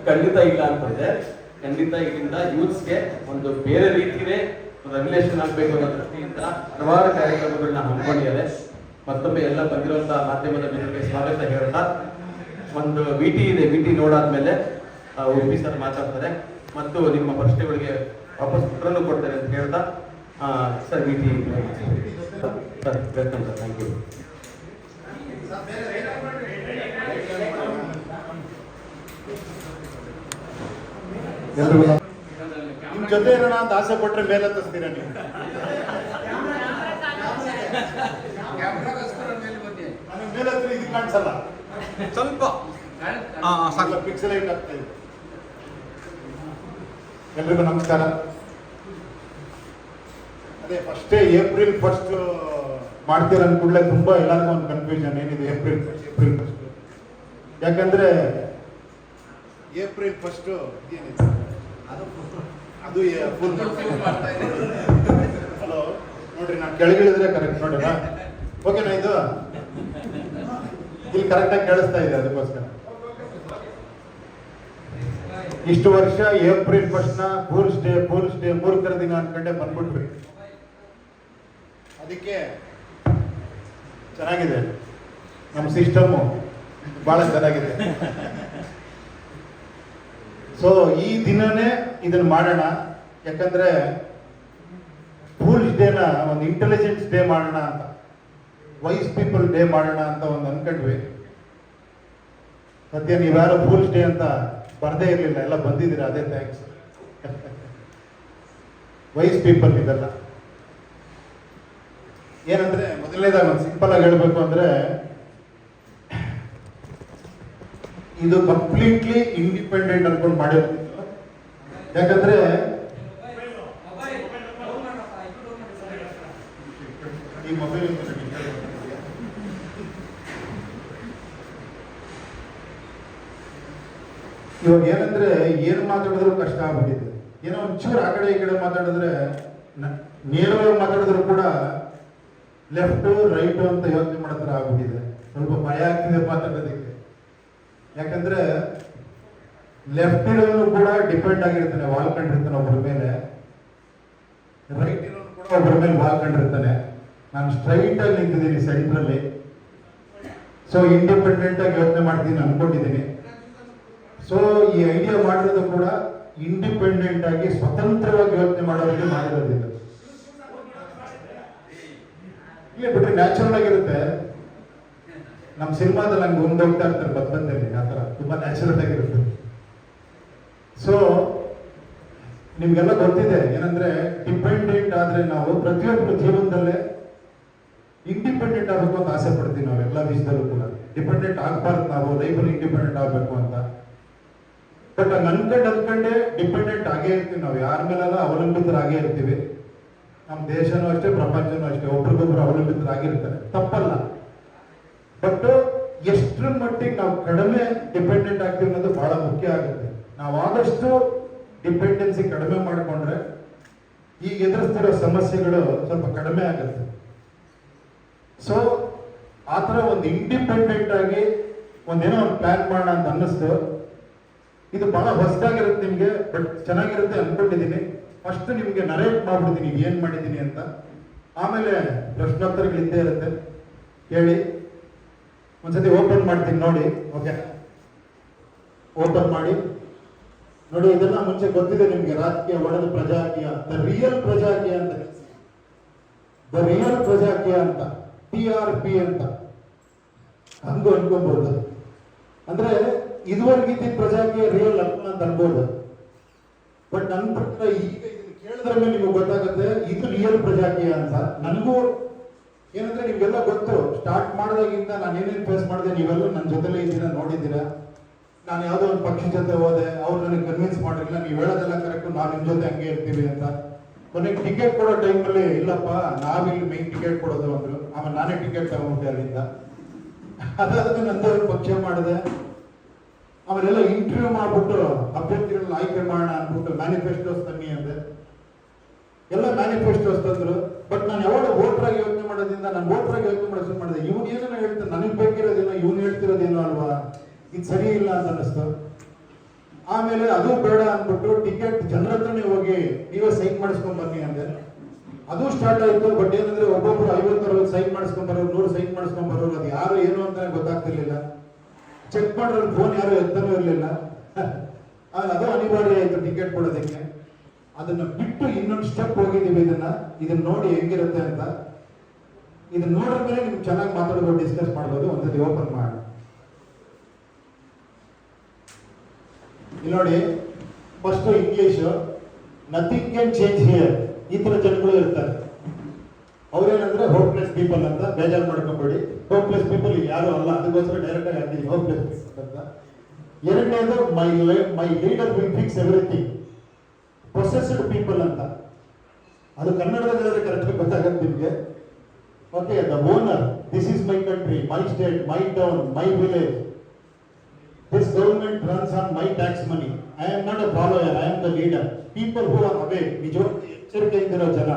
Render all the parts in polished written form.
ಖಂಡಿತ ಇಲ್ಲ ಅಂತಂದ್ರೆ ಖಂಡಿತ ಇದರಿಂದ ಯೂತ್ಸ್ಗೆ ಒಂದು ಬೇರೆ ರೀತಿಯೇ ರೆಗ್ಯುಲೇಷನ್ ಆಗಬೇಕು ಅನ್ನೋ ದೃಷ್ಟಿಯಿಂದ ಹಲವಾರು ಕಾರ್ಯಕ್ರಮಗಳನ್ನ ಹಮ್ಮಿಕೊಂಡಿದ್ದಾರೆ. ಮತ್ತೊಮ್ಮೆ ಎಲ್ಲ ಬಂದಿರುವಂತಹ ಮಾಧ್ಯಮದ ಜನರಿಗೆ ಸ್ವಾಗತ ಹೇಳ್ತಾ ಒಂದು ವಿಟಿ ಇದೆ, ವಿಟಿ ನೋಡಾದ್ಮೇಲೆ ಉಪಿ ಸರ್ ಮಾತಾಡ್ತಾರೆ ಮತ್ತು ನಿಮ್ಮ ಪ್ರಶ್ನೆಗಳಿಗೆ ವಾಪಸ್ ಉತ್ತರನೂ ಕೊಡ್ತಾರೆ ಅಂತ ಹೇಳ್ತಾ ಸರ್ ವಿಟಿ sir welcome sir, thank you. ನಿಮ್ ಜೊತೆ ಇರೋಣ ಅಂತ ಆಸೆ ಪಟ್ರೆ ಮೇಲೆ ತಸ್ತೀರ ನೀವು. ನನಗೆ ಮೇಲೆ ಹತ್ರ ಇದು ಕಾಣಿಸಲ್ಲ, ಸ್ವಲ್ಪ ಪಿಕ್ಸಲೈಟ್ ಆಗ್ತಾ ಇದೆ. ಎಲ್ರಿಗೂ ನಮಸ್ಕಾರ. ಅದೇ ಫಸ್ಟೇ ಏಪ್ರಿಲ್ 1 ಮಾಡ್ತೀರ ಅಂದ್ಕೂಡಲೇ ತುಂಬಾ ಎಲ್ಲರಿಗೂ ಒಂದು ಕನ್ಫ್ಯೂಷನ್, ಏನಿದೆ ಏಪ್ರಿಲ್ 1. ಯಾಕಂದ್ರೆ ಏಪ್ರಿಲ್ 1 ಏನಿದೆ ಅದು ಫುಲ್ ಹಲೋ ನೋಡ್ರಿ, ನಾನು ಕೆಳಗಿಳಿದ್ರೆ ಕರೆಕ್ಟ್ ನೋಡ್ರಿ. ಓಕೆನಾ? ಇದು ಇಲ್ಲಿ ಕರೆಕ್ಟಾಗಿ ಕೇಳಿಸ್ತಾ ಇದೆ, ಅದಕ್ಕೋಸ್ಕರ ಇಷ್ಟು ವರ್ಷ ಏಪ್ರಿಲ್ 1 ಫೂಲ್ಸ್ ಡೇ ಮೂರ್ಖರ ದಿನ ಅನ್ಕೊಂಡೆ ಬಂದ್ಬಿಟ್ವಿ. ಅದಕ್ಕೆ ಚೆನ್ನಾಗಿದೆ ನಮ್ಮ ಸಿಸ್ಟಮ್ಮು, ಬಹಳ ಚೆನ್ನಾಗಿದೆ. ಸೊ ಈ ದಿನನೇ ಇದನ್ನ ಮಾಡೋಣ, ಯಾಕಂದ್ರೆ ಫೂಲ್ಸ್ ಡೇನ ಒಂದು ಇಂಟೆಲಿಜೆನ್ಸ್ ಡೇ ಮಾಡೋಣ ಅಂತ, ವೈಸ್ ಪೀಪಲ್ ಡೇ ಮಾಡೋಣ ಅಂತ ಒಂದು ಅನ್ಕೊಂಡ್ವಿ. ಸದ್ಯ ನೀವ್ಯಾರು ಫೂಲ್ಸ್ ಡೇ ಅಂತ ಬರ್ದೇ ಇರಲಿಲ್ಲ, ಎಲ್ಲ ಬಂದಿದ್ದೀರಾ, ಅದೇ ಥ್ಯಾಂಕ್ಸ್. ವೈಸ್ ಪೀಪಲ್ ಇದೆಲ್ಲ ಏನಂದ್ರೆ, ಮೊದಲನೇದಾಗಿ ಒಂದು ಸಿಂಪಲ್ ಆಗಿ ಹೇಳ್ಬೇಕು ಅಂದ್ರೆ, ಇದು ಕಂಪ್ಲೀಟ್ಲಿ ಇಂಡಿಪೆಂಡೆಂಟ್ ಅನ್ಕೊಂಡು ಮಾಡಿರ್ತೀವಿ. ಯಾಕಂದ್ರೆ ಈ ಮೊಬೈಲ್ ಇವಾಗ ಏನಂದ್ರೆ, ಏನು ಮಾತಾಡಿದ್ರು ಕಷ್ಟ ಆಗ್ಬಿಟ್ಟಿದೆ. ಏನೋ ಒಂಚೂರು ಆ ಕಡೆ ಈ ಕಡೆ ಮಾತಾಡಿದ್ರೆ, ನೇರವಾಗಿ ಮಾತಾಡಿದ್ರು ಕೂಡ ಲೆಫ್ಟ್ ರೈಟ್ ಅಂತ ಯೋಚನೆ ಮಾಡೋ ಆಗ್ಬಿಟ್ಟಿದೆ. ಸ್ವಲ್ಪ ಭಯ ಆಗ್ತಿದೆ ಮಾತಾಡೋದಕ್ಕೆ. ಯಾಕಂದ್ರೆ ಲೆಫ್ಟ್ ಇರೋನು ಕೂಡ ಡಿಪೆಂಡ್ ಆಗಿರ್ತಾನೆ, ವಾಲ್ಕೊಂಡಿರ್ತಾನೆ ಒಬ್ಬರ ಮೇಲೆ. ರೈಟ್ ಇರೋನು ಕೂಡ ಒಬ್ಬರ ಮೇಲೆ ವಾಲ್ಕೊಂಡಿರ್ತಾನೆ. ನಾನು ಸ್ಟ್ರೈಟ್ ಆಗಿ ನಿಂತಿದ್ದೀನಿ ಸೆಂಟ್ರಲ್ಲಿ. ಸೊ ಇಂಡಿಪೆಂಡೆಂಟ್ ಆಗಿ ಯೋಚನೆ ಮಾಡ್ತೀನಿ ಅನ್ಕೊಂಡಿದ್ದೀನಿ. ಸೊ ಈ ಐಡಿಯಾ ಮಾಡಿರೋದು ಕೂಡ ಇಂಡಿಪೆಂಡೆಂಟ್ ಆಗಿ ಸ್ವತಂತ್ರವಾಗಿ ಯೋಚನೆ ಮಾಡೋರಿಗೆ ಮಾಡಿರೋದಿಲ್ಲ. ಇಲ್ಲ ಬಿಟ್ರೆ ನ್ಯಾಚುರಲ್ ಆಗಿರುತ್ತೆ. ನಮ್ಮ ಸಿನಿಮಾದಲ್ಲಿ ನಂಗೆ ಹೋಗ್ತಾ ಇರ್ತಾರೆ ಬದ್ಧದಲ್ಲಿ, ಆ ಥರ ತುಂಬಾ ನ್ಯಾಚುರಲ್ ಆಗಿರುತ್ತೆ. ಸೊ ನಿಮ್ಗೆಲ್ಲ ಗೊತ್ತಿದೆ ಏನಂದ್ರೆ, ಡಿಪೆಂಡೆಂಟ್ ಆದ್ರೆ ನಾವು ಪ್ರತಿಯೊಬ್ಬರು ಜೀವನದಲ್ಲೇ ಇಂಡಿಪೆಂಡೆಂಟ್ ಆಗಬೇಕು ಅಂತ ಆಸೆ ಪಡ್ತೀವಿ. ನಾವು ಎಲ್ಲ ವಿಷಯದಲ್ಲೂ ಕೂಡ ಡಿಪೆಂಡೆಂಟ್ ಆಗ್ಬಾರ್ದು, ನಾವು ಲೈಫಲ್ಲಿ ಇಂಡಿಪೆಂಡೆಂಟ್ ಆಗಬೇಕು ಅಂತ. ಬಟ್ ಅನ್ಕೊಂಡೆ ಡಿಪೆಂಡೆಂಟ್ ಆಗೇ ಇರ್ತೀವಿ ನಾವು, ಯಾರ ಮೇಲೆಲ್ಲ ಅವಲಂಬಿತರಾಗೇ ಇರ್ತೀವಿ. ನಮ್ಮ ದೇಶನೂ ಅಷ್ಟೇ, ಪ್ರಪಂಚನೂ ಅಷ್ಟೇ, ಒಬ್ರಿಗೊಬ್ರು ಅವಲಂಬಿತರಾಗಿರ್ತಾರೆ, ತಪ್ಪಲ್ಲ. ಬಟ್ ಎಷ್ಟರ ಮಟ್ಟಿಗೆ ನಾವು ಕಡಿಮೆ ಡಿಪೆಂಡೆಂಟ್ ಆಗ್ತೀವಿ ಅನ್ನೋದು ಬಹಳ ಮುಖ್ಯ ಆಗುತ್ತೆ. ನಾವು ಆದಷ್ಟು ಡಿಪೆಂಡೆನ್ಸಿ ಕಡಿಮೆ ಮಾಡಿಕೊಂಡ್ರೆ ಈಗ ಎದುರಿಸ್ತಿರೋ ಸಮಸ್ಯೆಗಳು ಸ್ವಲ್ಪ ಕಡಿಮೆ ಆಗುತ್ತೆ. ಸೊ ಆ ಥರ ಒಂದು ಇಂಡಿಪೆಂಡೆಂಟ್ ಆಗಿ ಒಂದೇನೋ ಒಂದು ಪ್ಲಾನ್ ಮಾಡೋಣ ಅಂತ ಅನ್ನಿಸ್ತು. ಇದು ಬಹಳ ಹೊಸದಾಗಿರುತ್ತೆ ನಿಮಗೆ, ಬಟ್ ಚೆನ್ನಾಗಿರುತ್ತೆ ಅನ್ಕೊಂಡಿದ್ದೀನಿ. ಫಸ್ಟ್ ನಿಮಗೆ ನರೇಟ್ ಮಾಡ್ಬಿಡ್ತೀನಿ ಏನ್ ಮಾಡಿದ್ದೀನಿ ಅಂತ, ಆಮೇಲೆ ಪ್ರಶ್ನೋತ್ತರಗಳಿದ್ದೇ ಇರುತ್ತೆ, ಕೇಳಿ. ಒಂದ್ಸತಿ ಓಪನ್ ಮಾಡ್ತೀನಿ ನೋಡಿ. ಓಕೆ, ಓಪನ್ ಮಾಡಿ ನೋಡಿ. ಇದೆಲ್ಲ ಮುಂಚೆ ಗೊತ್ತಿದೆ ನಿಮ್ಗೆ, ರಾಜಕೀಯ ಒಡೆದ ಪ್ರಜಾಕೀಯ, ದ ರಿಯಲ್ ಪ್ರಜಾಕೀಯ ಅಂತ, ದ ರಿಯಲ್ ಪ್ರಜಾಕೀಯ ಅಂತ, TRP ಅಂತ ಹಂಗೂ ಅನ್ಕೊಬಹುದು. ಅಂದ್ರೆ ಇದುವರೆಗಿದ್ದ ಪ್ರಜಾಕೀಯ ರಿಯಲ್ ಅಂತ ಅನ್ಬೋದು. ಬಟ್ ನನ್ನ ಪ್ರಕಾರ ಈಗ ಇದನ್ನ ಕೇಳಿದ್ರೆ ನಿಮ್ಗೆ ಗೊತ್ತಾಗುತ್ತೆ ಇದು ರಿಯಲ್ ಪ್ರಜಾಕೀಯ ಅಂತ. ನನಗೂ ಏನಂದ್ರೆ ನಿಮ್ಗೆಲ್ಲ ಗೊತ್ತು, ಸ್ಟಾರ್ಟ್ ಮಾಡಿದಾಗಿಂದ ನಾನು ಏನೇನು ಫೇಸ್ ಮಾಡಿದೆ ನೀವೆಲ್ಲ ನನ್ನ ಜೊತೆಲೇ ಇದ್ದೀರಾ, ನೋಡಿದ್ದೀರಾ. ನಾನು ಯಾವುದೋ ಒಂದು ಪಕ್ಷ ಜೊತೆ ಹೋದೆ, ಅವ್ರು ನನಗೆ ಕನ್ವಿನ್ಸ್ ಮಾಡಿರಲಿಲ್ಲ, ನೀವು ಹೇಳೋದೆಲ್ಲ ಕರೆಕ್ಟು, ನಾವು ನಿಮ್ಮ ಜೊತೆ ಹಂಗೆ ಇರ್ತೀವಿ ಅಂತ. ಕೊನೆಗೆ ಟಿಕೆಟ್ ಕೊಡೋ ಟೈಮಲ್ಲಿ ಇಲ್ಲಪ್ಪ ನಾವಿಲ್ಲಿ ಮೇನ್ ಟಿಕೆಟ್ ಕೊಡೋದು ಅಂದ್ರು. ಆಮೇಲೆ ನಾನೇ ಟಿಕೆಟ್ ತಗೊಂಡ್ಬಿಟ್ಟೆ ಅಲ್ಲಿಂದ. ಅದಾದ್ಮೇಲೆ ನಂದು ಪಕ್ಷ ಮಾಡಿದೆ. ಆಮೇಲೆಲ್ಲ ಇಂಟರ್ವ್ಯೂ ಮಾಡ್ಬಿಟ್ಟು ಅಭ್ಯರ್ಥಿಗಳನ್ನ ಆಯ್ಕೆ ಮಾಡೋಣ ಅಂದ್ಬಿಟ್ಟು ಮ್ಯಾನಿಫೆಸ್ಟೋಸ್ ತನ್ನಿ ಅಂದೆ. ಎಲ್ಲ ಮ್ಯಾನಿಫೆಸ್ಟೋಸ್ ತಂದ್ರು. ಬಟ್ ನಾನು ಯಾವಾಗ ವೋಟರ್ ಆಗಿ ಯೋಚನೆ ಮಾಡೋದ್ರಿಂದ ನಾನು ವೋಟರ್ ಆಗಿ ಯೋಚನೆ ಮಾಡೋದು ಶುರು ಮಾಡಿದೆ. ಇವನು ಏನೇನೋ ಹೇಳ್ತಾನೆ, ನನಗೆ ಬೇಕಿರೋದೇನೋ, ಇವನು ಹೇಳ್ತಿರೋದೇನೋ ಅಲ್ವಾ, ಇದು ಸರಿ ಇಲ್ಲ ಅಂತ ಅನ್ನಿಸ್ತು. ಆಮೇಲೆ ಅದು ಬೇಡ ಅಂದ್ಬಿಟ್ಟು ಟಿಕೆಟ್ ಜನರ ಹತ್ರನೇ ಹೋಗಿ ನೀವೇ ಸೈನ್ ಮಾಡಿಸ್ಕೊಂಡ್ ಬನ್ನಿ ಅಂದೆ. ಅದು ಸ್ಟಾರ್ಟ್ ಆಯ್ತು. ಬಟ್ ಏನಂದ್ರೆ ಒಬ್ಬೊಬ್ರು 50-60 ಸೈನ್ ಮಾಡಿಸ್ಕೊಂಡ್ ಬರೋರು, 100 ಸೈನ್ ಮಾಡಿಸ್ಕೊಂಡ್ ಬರೋರು, ಅದು ಯಾರು ಏನು ಅಂತ ಗೊತ್ತಾಗ್ತಿರ್ಲಿಲ್ಲ. ಚೆಕ್ ಮಾಡೋರು ಫೋನ್ ಯಾರು ಎತ್ತನೂ ಇರಲಿಲ್ಲ. ಅದು ಅನಿವಾರ್ಯ ಆಯ್ತು ಟಿಕೆಟ್ ಕೊಡೋದಕ್ಕೆ. ಅದನ್ನ ಬಿಟ್ಟು ಇನ್ನೊಂದು ಸ್ಟೆಪ್ ಹೋಗಿದ್ದೀವಿ. ಇದನ್ನ ನೋಡಿ ಹೆಂಗಿರುತ್ತೆ ಅಂತ. ಇದನ್ನ ನೋಡಿದ ಮೇಲೆ ನಿಮ್ಗೆ ಚೆನ್ನಾಗಿ ಮಾತಾಡ್ಬೋದು, ಡಿಸ್ಕಸ್ ಮಾಡ್ಬೋದು. ಒಂದ್ಸತಿ ಓಪನ್ ಮಾಡಿ ಇಲ್ಲಿ ನೋಡಿ. First English, nothing can change here. ಈ ತರ ಜನಗಳು ಇರ್ತಾರೆ. ಅವ್ರೇನಂದ್ರೆ ಹೋಪ್ಲೆಸ್ ಪೀಪಲ್ ಅಂತ ಬೇಜಾರು ಮಾಡ್ಕೊಂಬೇಡಿ. ಹೋಪ್ಲೆಸ್ ಪೀಪಲ್ ಯಾರು ಅಲ್ಲ, ಅದಕ್ಕೋಸ್ಕರ ಡೈರೆಕ್ಟ್ ಆಗಿ ಹಾಕಿದ್ವಿ ಹೋಪ್ಲೆಸ್ ಪೀಪಲ್ ಅಂತ. ಎರಡನೇದು my leader will fix everything. Processed people ಅಂತ. ಅದು ಕನ್ನಡದಲ್ಲಿ ಕರೆಕ್ಟ್ ಗೊತ್ತಾಗತ್ತೆ ನಿಮಗೆ. Okay, the owner, this is my country, my state, my town, my village. This government runs on my tax money. I am not a follower, I am the leader. People who are awake, ನಿಜವಾಗಿ ಎಚ್ಚರಿಕೆಯಿಂದಿರೋ ಜನ,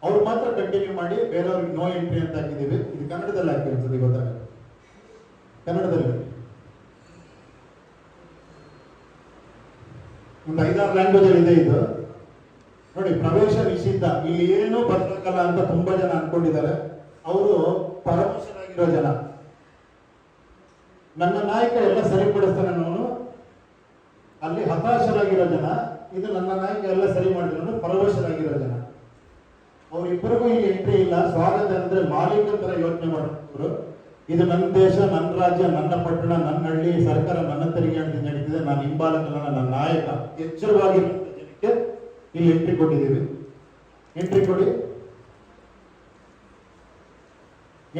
ಅವ್ರು ಮಾತ್ರ continue ಮಾಡಿ, ಬೇರೆಯವ್ರಿಗೆ no entry ಅಂತ ಹಾಕಿದ್ದೀವಿ. ಇದು ಕನ್ನಡದಲ್ಲಿ ಹಾಕಿರ್ತದೆ, ಗೊತ್ತಾಗುತ್ತೆ ಕನ್ನಡದಲ್ಲಿ. ಒಂದು 5-6 ಲ್ಯಾಂಗ್ವೇಜ್ ಅಲ್ಲಿ ಇದೆ ಇದು. ನೋಡಿ, ಪ್ರವೇಶ ನಿಷಿದ್ಧ. ಇಲ್ಲಿ ಏನೂ ಬದಲಾಗಲ್ಲ ಅಂತ ತುಂಬಾ ಜನ ಅನ್ಕೊಂಡಿದ್ದಾರೆ. ಅವರು ಪರವಶರಾಗಿರೋ ಜನ. ನನ್ನ ನಾಯಕ ಎಲ್ಲ ಸರಿಪಡಿಸ್ತಾನೆ ಅನ್ನೋನು ಅಲ್ಲಿ ಹತಾಶರಾಗಿರೋ ಜನ. ಇದು ನನ್ನ ನಾಯಕ ಎಲ್ಲ ಸರಿ ಮಾಡಿದ್ರು ಪರವಶರಾಗಿರೋ ಜನ. ಅವರಿಬ್ಬರಿಗೂ ಇಲ್ಲಿ ಎಂಟ್ರಿ ಇಲ್ಲ. ಸ್ವಾಗತ ಅಂದ್ರೆ ಮಾಲೀಕರ ತರ ಯೋಚನೆ ಮಾಡ್ತಿದ್ರು. ಇದು ನನ್ನ ದೇಶ, ನನ್ನ ರಾಜ್ಯ, ನನ್ನ ಪಟ್ಟಣ, ನನ್ನ ಹಳ್ಳಿ, ಸರ್ಕಾರ ನನ್ನ ತೆರಿಗೆ ಅಂತ ನಡೀತಿದೆ. ನಾನು ಹಿಂಬಾಲಕನ, ನನ್ನ ನಾಯಕ. ಎಚ್ಚರವಾಗಿರುವಂತ ಜನಕ್ಕೆ ಇಲ್ಲಿ ಎಂಟ್ರಿ ಕೊಟ್ಟಿದ್ದೀವಿ. ಎಂಟ್ರಿ ಕೊಡಿ,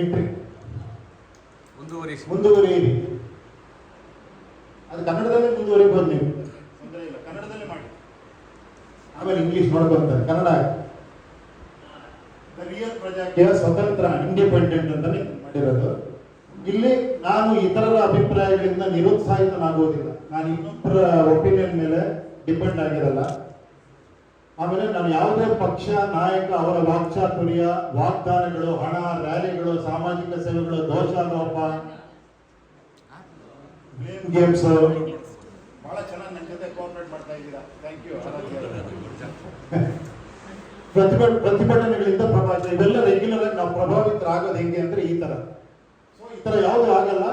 ಎಂಟ್ರಿ ಮುಂದುವರಿಯಿರಿ. ಅದು ಕನ್ನಡದಲ್ಲೇ ಮುಂದುವರಿಬಹುದು ನೀವು, ತೊಂದರೆ ಇಲ್ಲ, ಕನ್ನಡದಲ್ಲೇ ಮಾಡಿ. ಆಮೇಲೆ ಇಂಗ್ಲಿಷ್ ನೋಡ್ಕೊಂತಾರೆ. ಕನ್ನಡ ರಿಯಲ್ ಪ್ರಜಾಕೀಯ ಸ್ವತಂತ್ರ ಇಂಡಿಪೆಂಡೆಂಟ್ ಅಂತಾನೆ ಮಾಡಿರೋದು. ಇಲ್ಲಿ ನಾನು ಇತರರ ಅಭಿಪ್ರಾಯಗಳಿಂದ ನಿರುತ್ಸಾಹಿತನಾಗುವುದಿಲ್ಲ. ನಾನು ಇನ್ನೊಬ್ಬರ ಒಪಿನಿಯನ್ ಮೇಲೆ ಡಿಪೆಂಡ್ ಆಗಿರಲ್ಲ. ಆಮೇಲೆ ನಾನು ಯಾವುದೇ ಪಕ್ಷ, ನಾಯಕ, ಅವರ ವಾಕ್ಚಾತುರ್ಯ, ವಾಗ್ದಾನಗಳು, ಹಣ, ರ್ಯಾಲಿಗಳು, ಸಾಮಾಜಿಕ ಸೇವೆಗಳು, ದೋಷಾರೋಪ, ಬ್ಲೇಮ್ ಗೇಮ್ಸ್, ಬಹಳ ಚೆನ್ನಾಗಿ ನನ್ನ ಜೊತೆ ಕೋಆಪರೇಟ್ ಮಾಡ್ತಾ ಇದ್ದೀರಾ. Thank you. ಪ್ರತಿಭಟನೆಗಳಿಂದ ಪ್ರಭಾವಿತ, ಇವೆಲ್ಲ ರೆಗ್ಯುಲರ್ ಆಗಿ ನಾವು ಪ್ರಭಾವಿತರಾಗೋದು ಹೆಂಗೆ ಅಂದ್ರೆ ಈ ತರ. ಸೊ ಈ ತರ ಯಾವುದು ಆಗಲ್ಲ.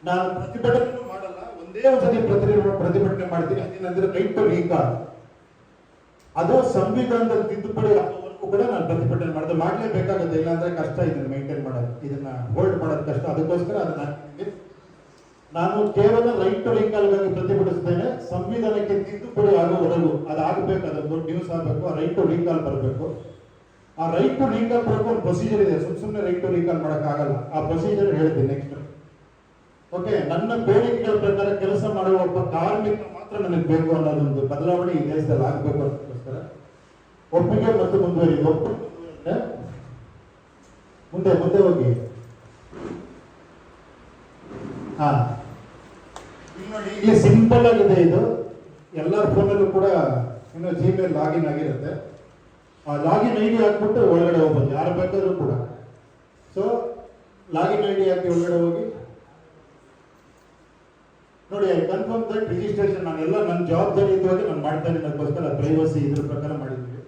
ನಾನು ಪ್ರತಿಭಟನೆ ಮಾಡಲ್ಲ, ಒಂದೇ ಒಂದ್ಸತಿ ಪ್ರತಿಭಟನೆ ಮಾಡ್ತೀನಿ. ಅದೇನಂದ್ರೆ ರೈಟ್ ಟು ರೀಕಾಲ್. ಅದು ಸಂವಿಧಾನದಲ್ಲಿ ತಿದ್ದುಪಡಿ ಆಗೋವರೆಗೂ ಕೂಡ ನಾನು ಪ್ರತಿಭಟನೆ ಮಾಡಿದೆ. ಮಾಡಲೇಬೇಕಾಗುತ್ತೆ, ಇಲ್ಲಾಂದ್ರೆ ಕಷ್ಟ ಇದನ್ನ ಮೇಂಟೈನ್ ಮಾಡೋದು, ಇದನ್ನ ಹೋಲ್ಡ್ ಮಾಡೋದು ಕಷ್ಟ. ಅದಕ್ಕೋಸ್ಕರ ಅದನ್ನ ನಾನು ಕೇವಲ ರೈಟ್ ಟು ರೀಕಾಲ್ಗಾಗಿ ಪ್ರತಿಭಟಿಸ್ತೇನೆ. ಸಂವಿಧಾನಕ್ಕೆ ತಿದ್ದುಪಡಿ ಆಗೋವರೆಗೂ ಅದಾಗಬೇಕು, ಅದೊಂದು ನ್ಯೂಸ್ ಆಗಬೇಕು, ಆ ರೈಟ್ ಟು ರೀಕಾಲ್ ಬರಬೇಕು. ಆ ರೈಟ್ ಟು ರೀಕಾಲ್ ಬರಬೇಕು ಒಂದು ಪ್ರೊಸೀಜರ್ ಇದೆ. ಸುಮ್ಮನೆ ರೈಟ್ ಟು ರೀಕಾಲ್ ಮಾಡೋಕ್ಕಾಗಲ್ಲ. ಆ ಪ್ರೊಸೀಜರ್ ಹೇಳ್ತೀನಿ ನೆಕ್ಸ್ಟ್. ಓಕೆ, ನನ್ನ ಬೇಡಿಕೆಗಳ ಪ್ರಕಾರ ಕೆಲಸ ಮಾಡುವ ಒಬ್ಬ ಕಾರ್ಮಿಕ ಮಾತ್ರ ನನಗೆ ಬೇಕು ಅನ್ನೋದೊಂದು ಬದಲಾವಣೆ ಈ ದೇಶದಲ್ಲಿ ಆಗಬೇಕು ಅದಕ್ಕೋಸ್ಕರ ಒಪ್ಪಿಗೆ ಮತ್ತು ಮುಂದುವರಿದು. ಮುಂದೆ ಮುಂದೆ ಹೋಗಿ. ಹಾ, ಇಲ್ಲಿ ನೋಡಿ, ಇಲ್ಲಿ ಸಿಂಪಲ್ ಆಗಿದೆ. ಇದು ಎಲ್ಲರ ಫೋನಲ್ಲೂ ಕೂಡ ಇನ್ನು ಜಿಮೇಲ್ ಲಾಗಿನ್ ಆಗಿರುತ್ತೆ. ಆ ಲಾಗಿನ್ ಐಡಿ ಹಾಕ್ಬಿಟ್ಟು ಒಳಗಡೆ ಹೋಗ್ಬೋದು, ಯಾರು ಬೇಕಾದ್ರೂ ಕೂಡ. ಸೊ ಲಾಗಿನ್ ಐಡಿ ಹಾಕಿ ಒಳಗಡೆ ಹೋಗಿ ನೋಡಿ. ಐ ಕನ್ಫರ್ಮ್ ದಟ್ ರಿಜಿಸ್ಟ್ರೇಷನ್ ನಾನೆಲ್ಲ ನನ್ನ ಜವಾಬ್ದಾರಿಯುತವಾಗಿ ನಾನು ಮಾಡ್ತಾ ಇದ್ದೀನಿ. ಅದಕ್ಕೋಸ್ಕರ ಪ್ರೈವಸಿ ಇದ್ರ ಪ್ರಕಾರ ಮಾಡಿದ್ದೀವಿ.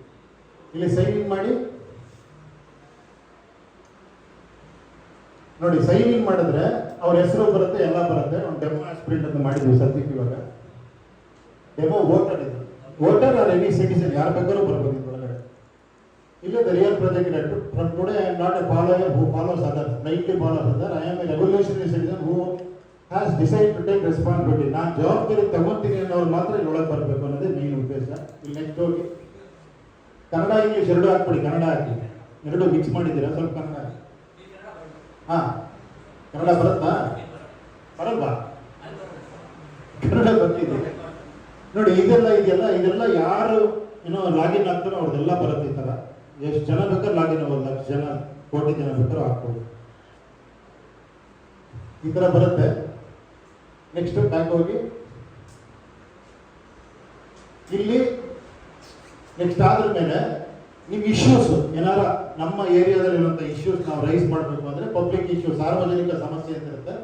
ಇಲ್ಲಿ ಸೈನ್ ಇನ್ ಮಾಡಿ. ನೋಡಿ, ಸೈನ್ ಇನ್ ಮಾಡಿದ್ರೆ ಅವ್ರ ಹೆಸರು ಬರುತ್ತೆ, ಎಲ್ಲ ಬರುತ್ತೆ. ಒಂದು ಡೆಮೋ ಆಸ್ಪಿರೆಂಟ್ ಅಂತ ಮಾಡಿದ್ವಿ ಸದ್ಯಕ್ಕೆ. ಇವಾಗ ಡೆಮೋ ವೋಟರ್ ಇದು. ವೋಟರ್ ಆರ್ ಎನಿ ಸಿಟಿಸನ್, ಯಾರು ಬೇಕಾದ್ರೂ ಬರ್ಬೋದು ಒಳಗಡೆ. ಇಲ್ಲೇ the real project from today I am not a follower who follows others, nightly follows other. I am a revolutionary citizen who has decided to take responsibility. ನಾನು ಜವಾಬ್ದಾರಿ ತಗೊಂತೀನಿ ಅನ್ನೋರು ಮಾತ್ರ ಇಲ್ಲೊಳಗೆ ಬರಬೇಕು ಅನ್ನೋದೇ ಮೇನ್ ಉದ್ದೇಶ. ಇಲ್ಲಿ ನೆಕ್ಸ್ಟ್ ಹೋಗಿ. ಕನ್ನಡ ಇಂಗ್ಲೀಷ್ ಎರಡು ಹಾಕ್ಬಿಡಿ. ಕನ್ನಡ ಹಾಕಿ, ಎರಡು ಮಿಕ್ಸ್ ಮಾಡಿದ್ದೀರಾ, ಸ್ವಲ್ಪ ಕನ್ನಡ ಹಾಕಿ. ಹಾ, ಕನ್ನಡ ಬರುತ್ತಾ? ಬರಲ್ವಾ? ಕನ್ನಡ ಬಂದಿದೆ ನೋಡಿ. ಇದೆಲ್ಲ ಯಾರು ಏನೋ ಲಾಗಿನ್ ಆಗ್ತಾರೋ ಅವ್ರದ್ದೆಲ್ಲ ಬರುತ್ತೆ ಈ ತರ. ಎಷ್ಟು ಜನ ಬೇಕಾದ್ರೆ ಲಾಗಿನ್ ಆಗೋದು, ಲಕ್ಷ ಜನ, ಕೋಟಿ ಜನ ಬೇಕಾದ್ರೂ ಹಾಕ್ಬೋದು. ಈ ತರ ಬರುತ್ತೆ. ನೆಕ್ಸ್ಟ್ ಬ್ಯಾಕ್ ಹೋಗಿ. ಇಲ್ಲಿ ನೆಕ್ಸ್ಟ್ ಆದ್ರ ಮೇಲೆ ನಿಮ್ ಇಶ್ಯೂಸ್ ಏನಾರ ನಮ್ಮ ಏರಿಯಾದಲ್ಲಿ ಇರುವಂತ ಇಶ್ಯೂಸ್ ನಾವು ರೈಸ್ ಮಾಡಬೇಕು ಅಂದ್ರೆ, ಪಬ್ಲಿಕ್ ಇಶ್ಯೂ, ಸಾರ್ವಜನಿಕ ಸಮಸ್ಯೆ ಅಂತ ಇರುತ್ತೆ.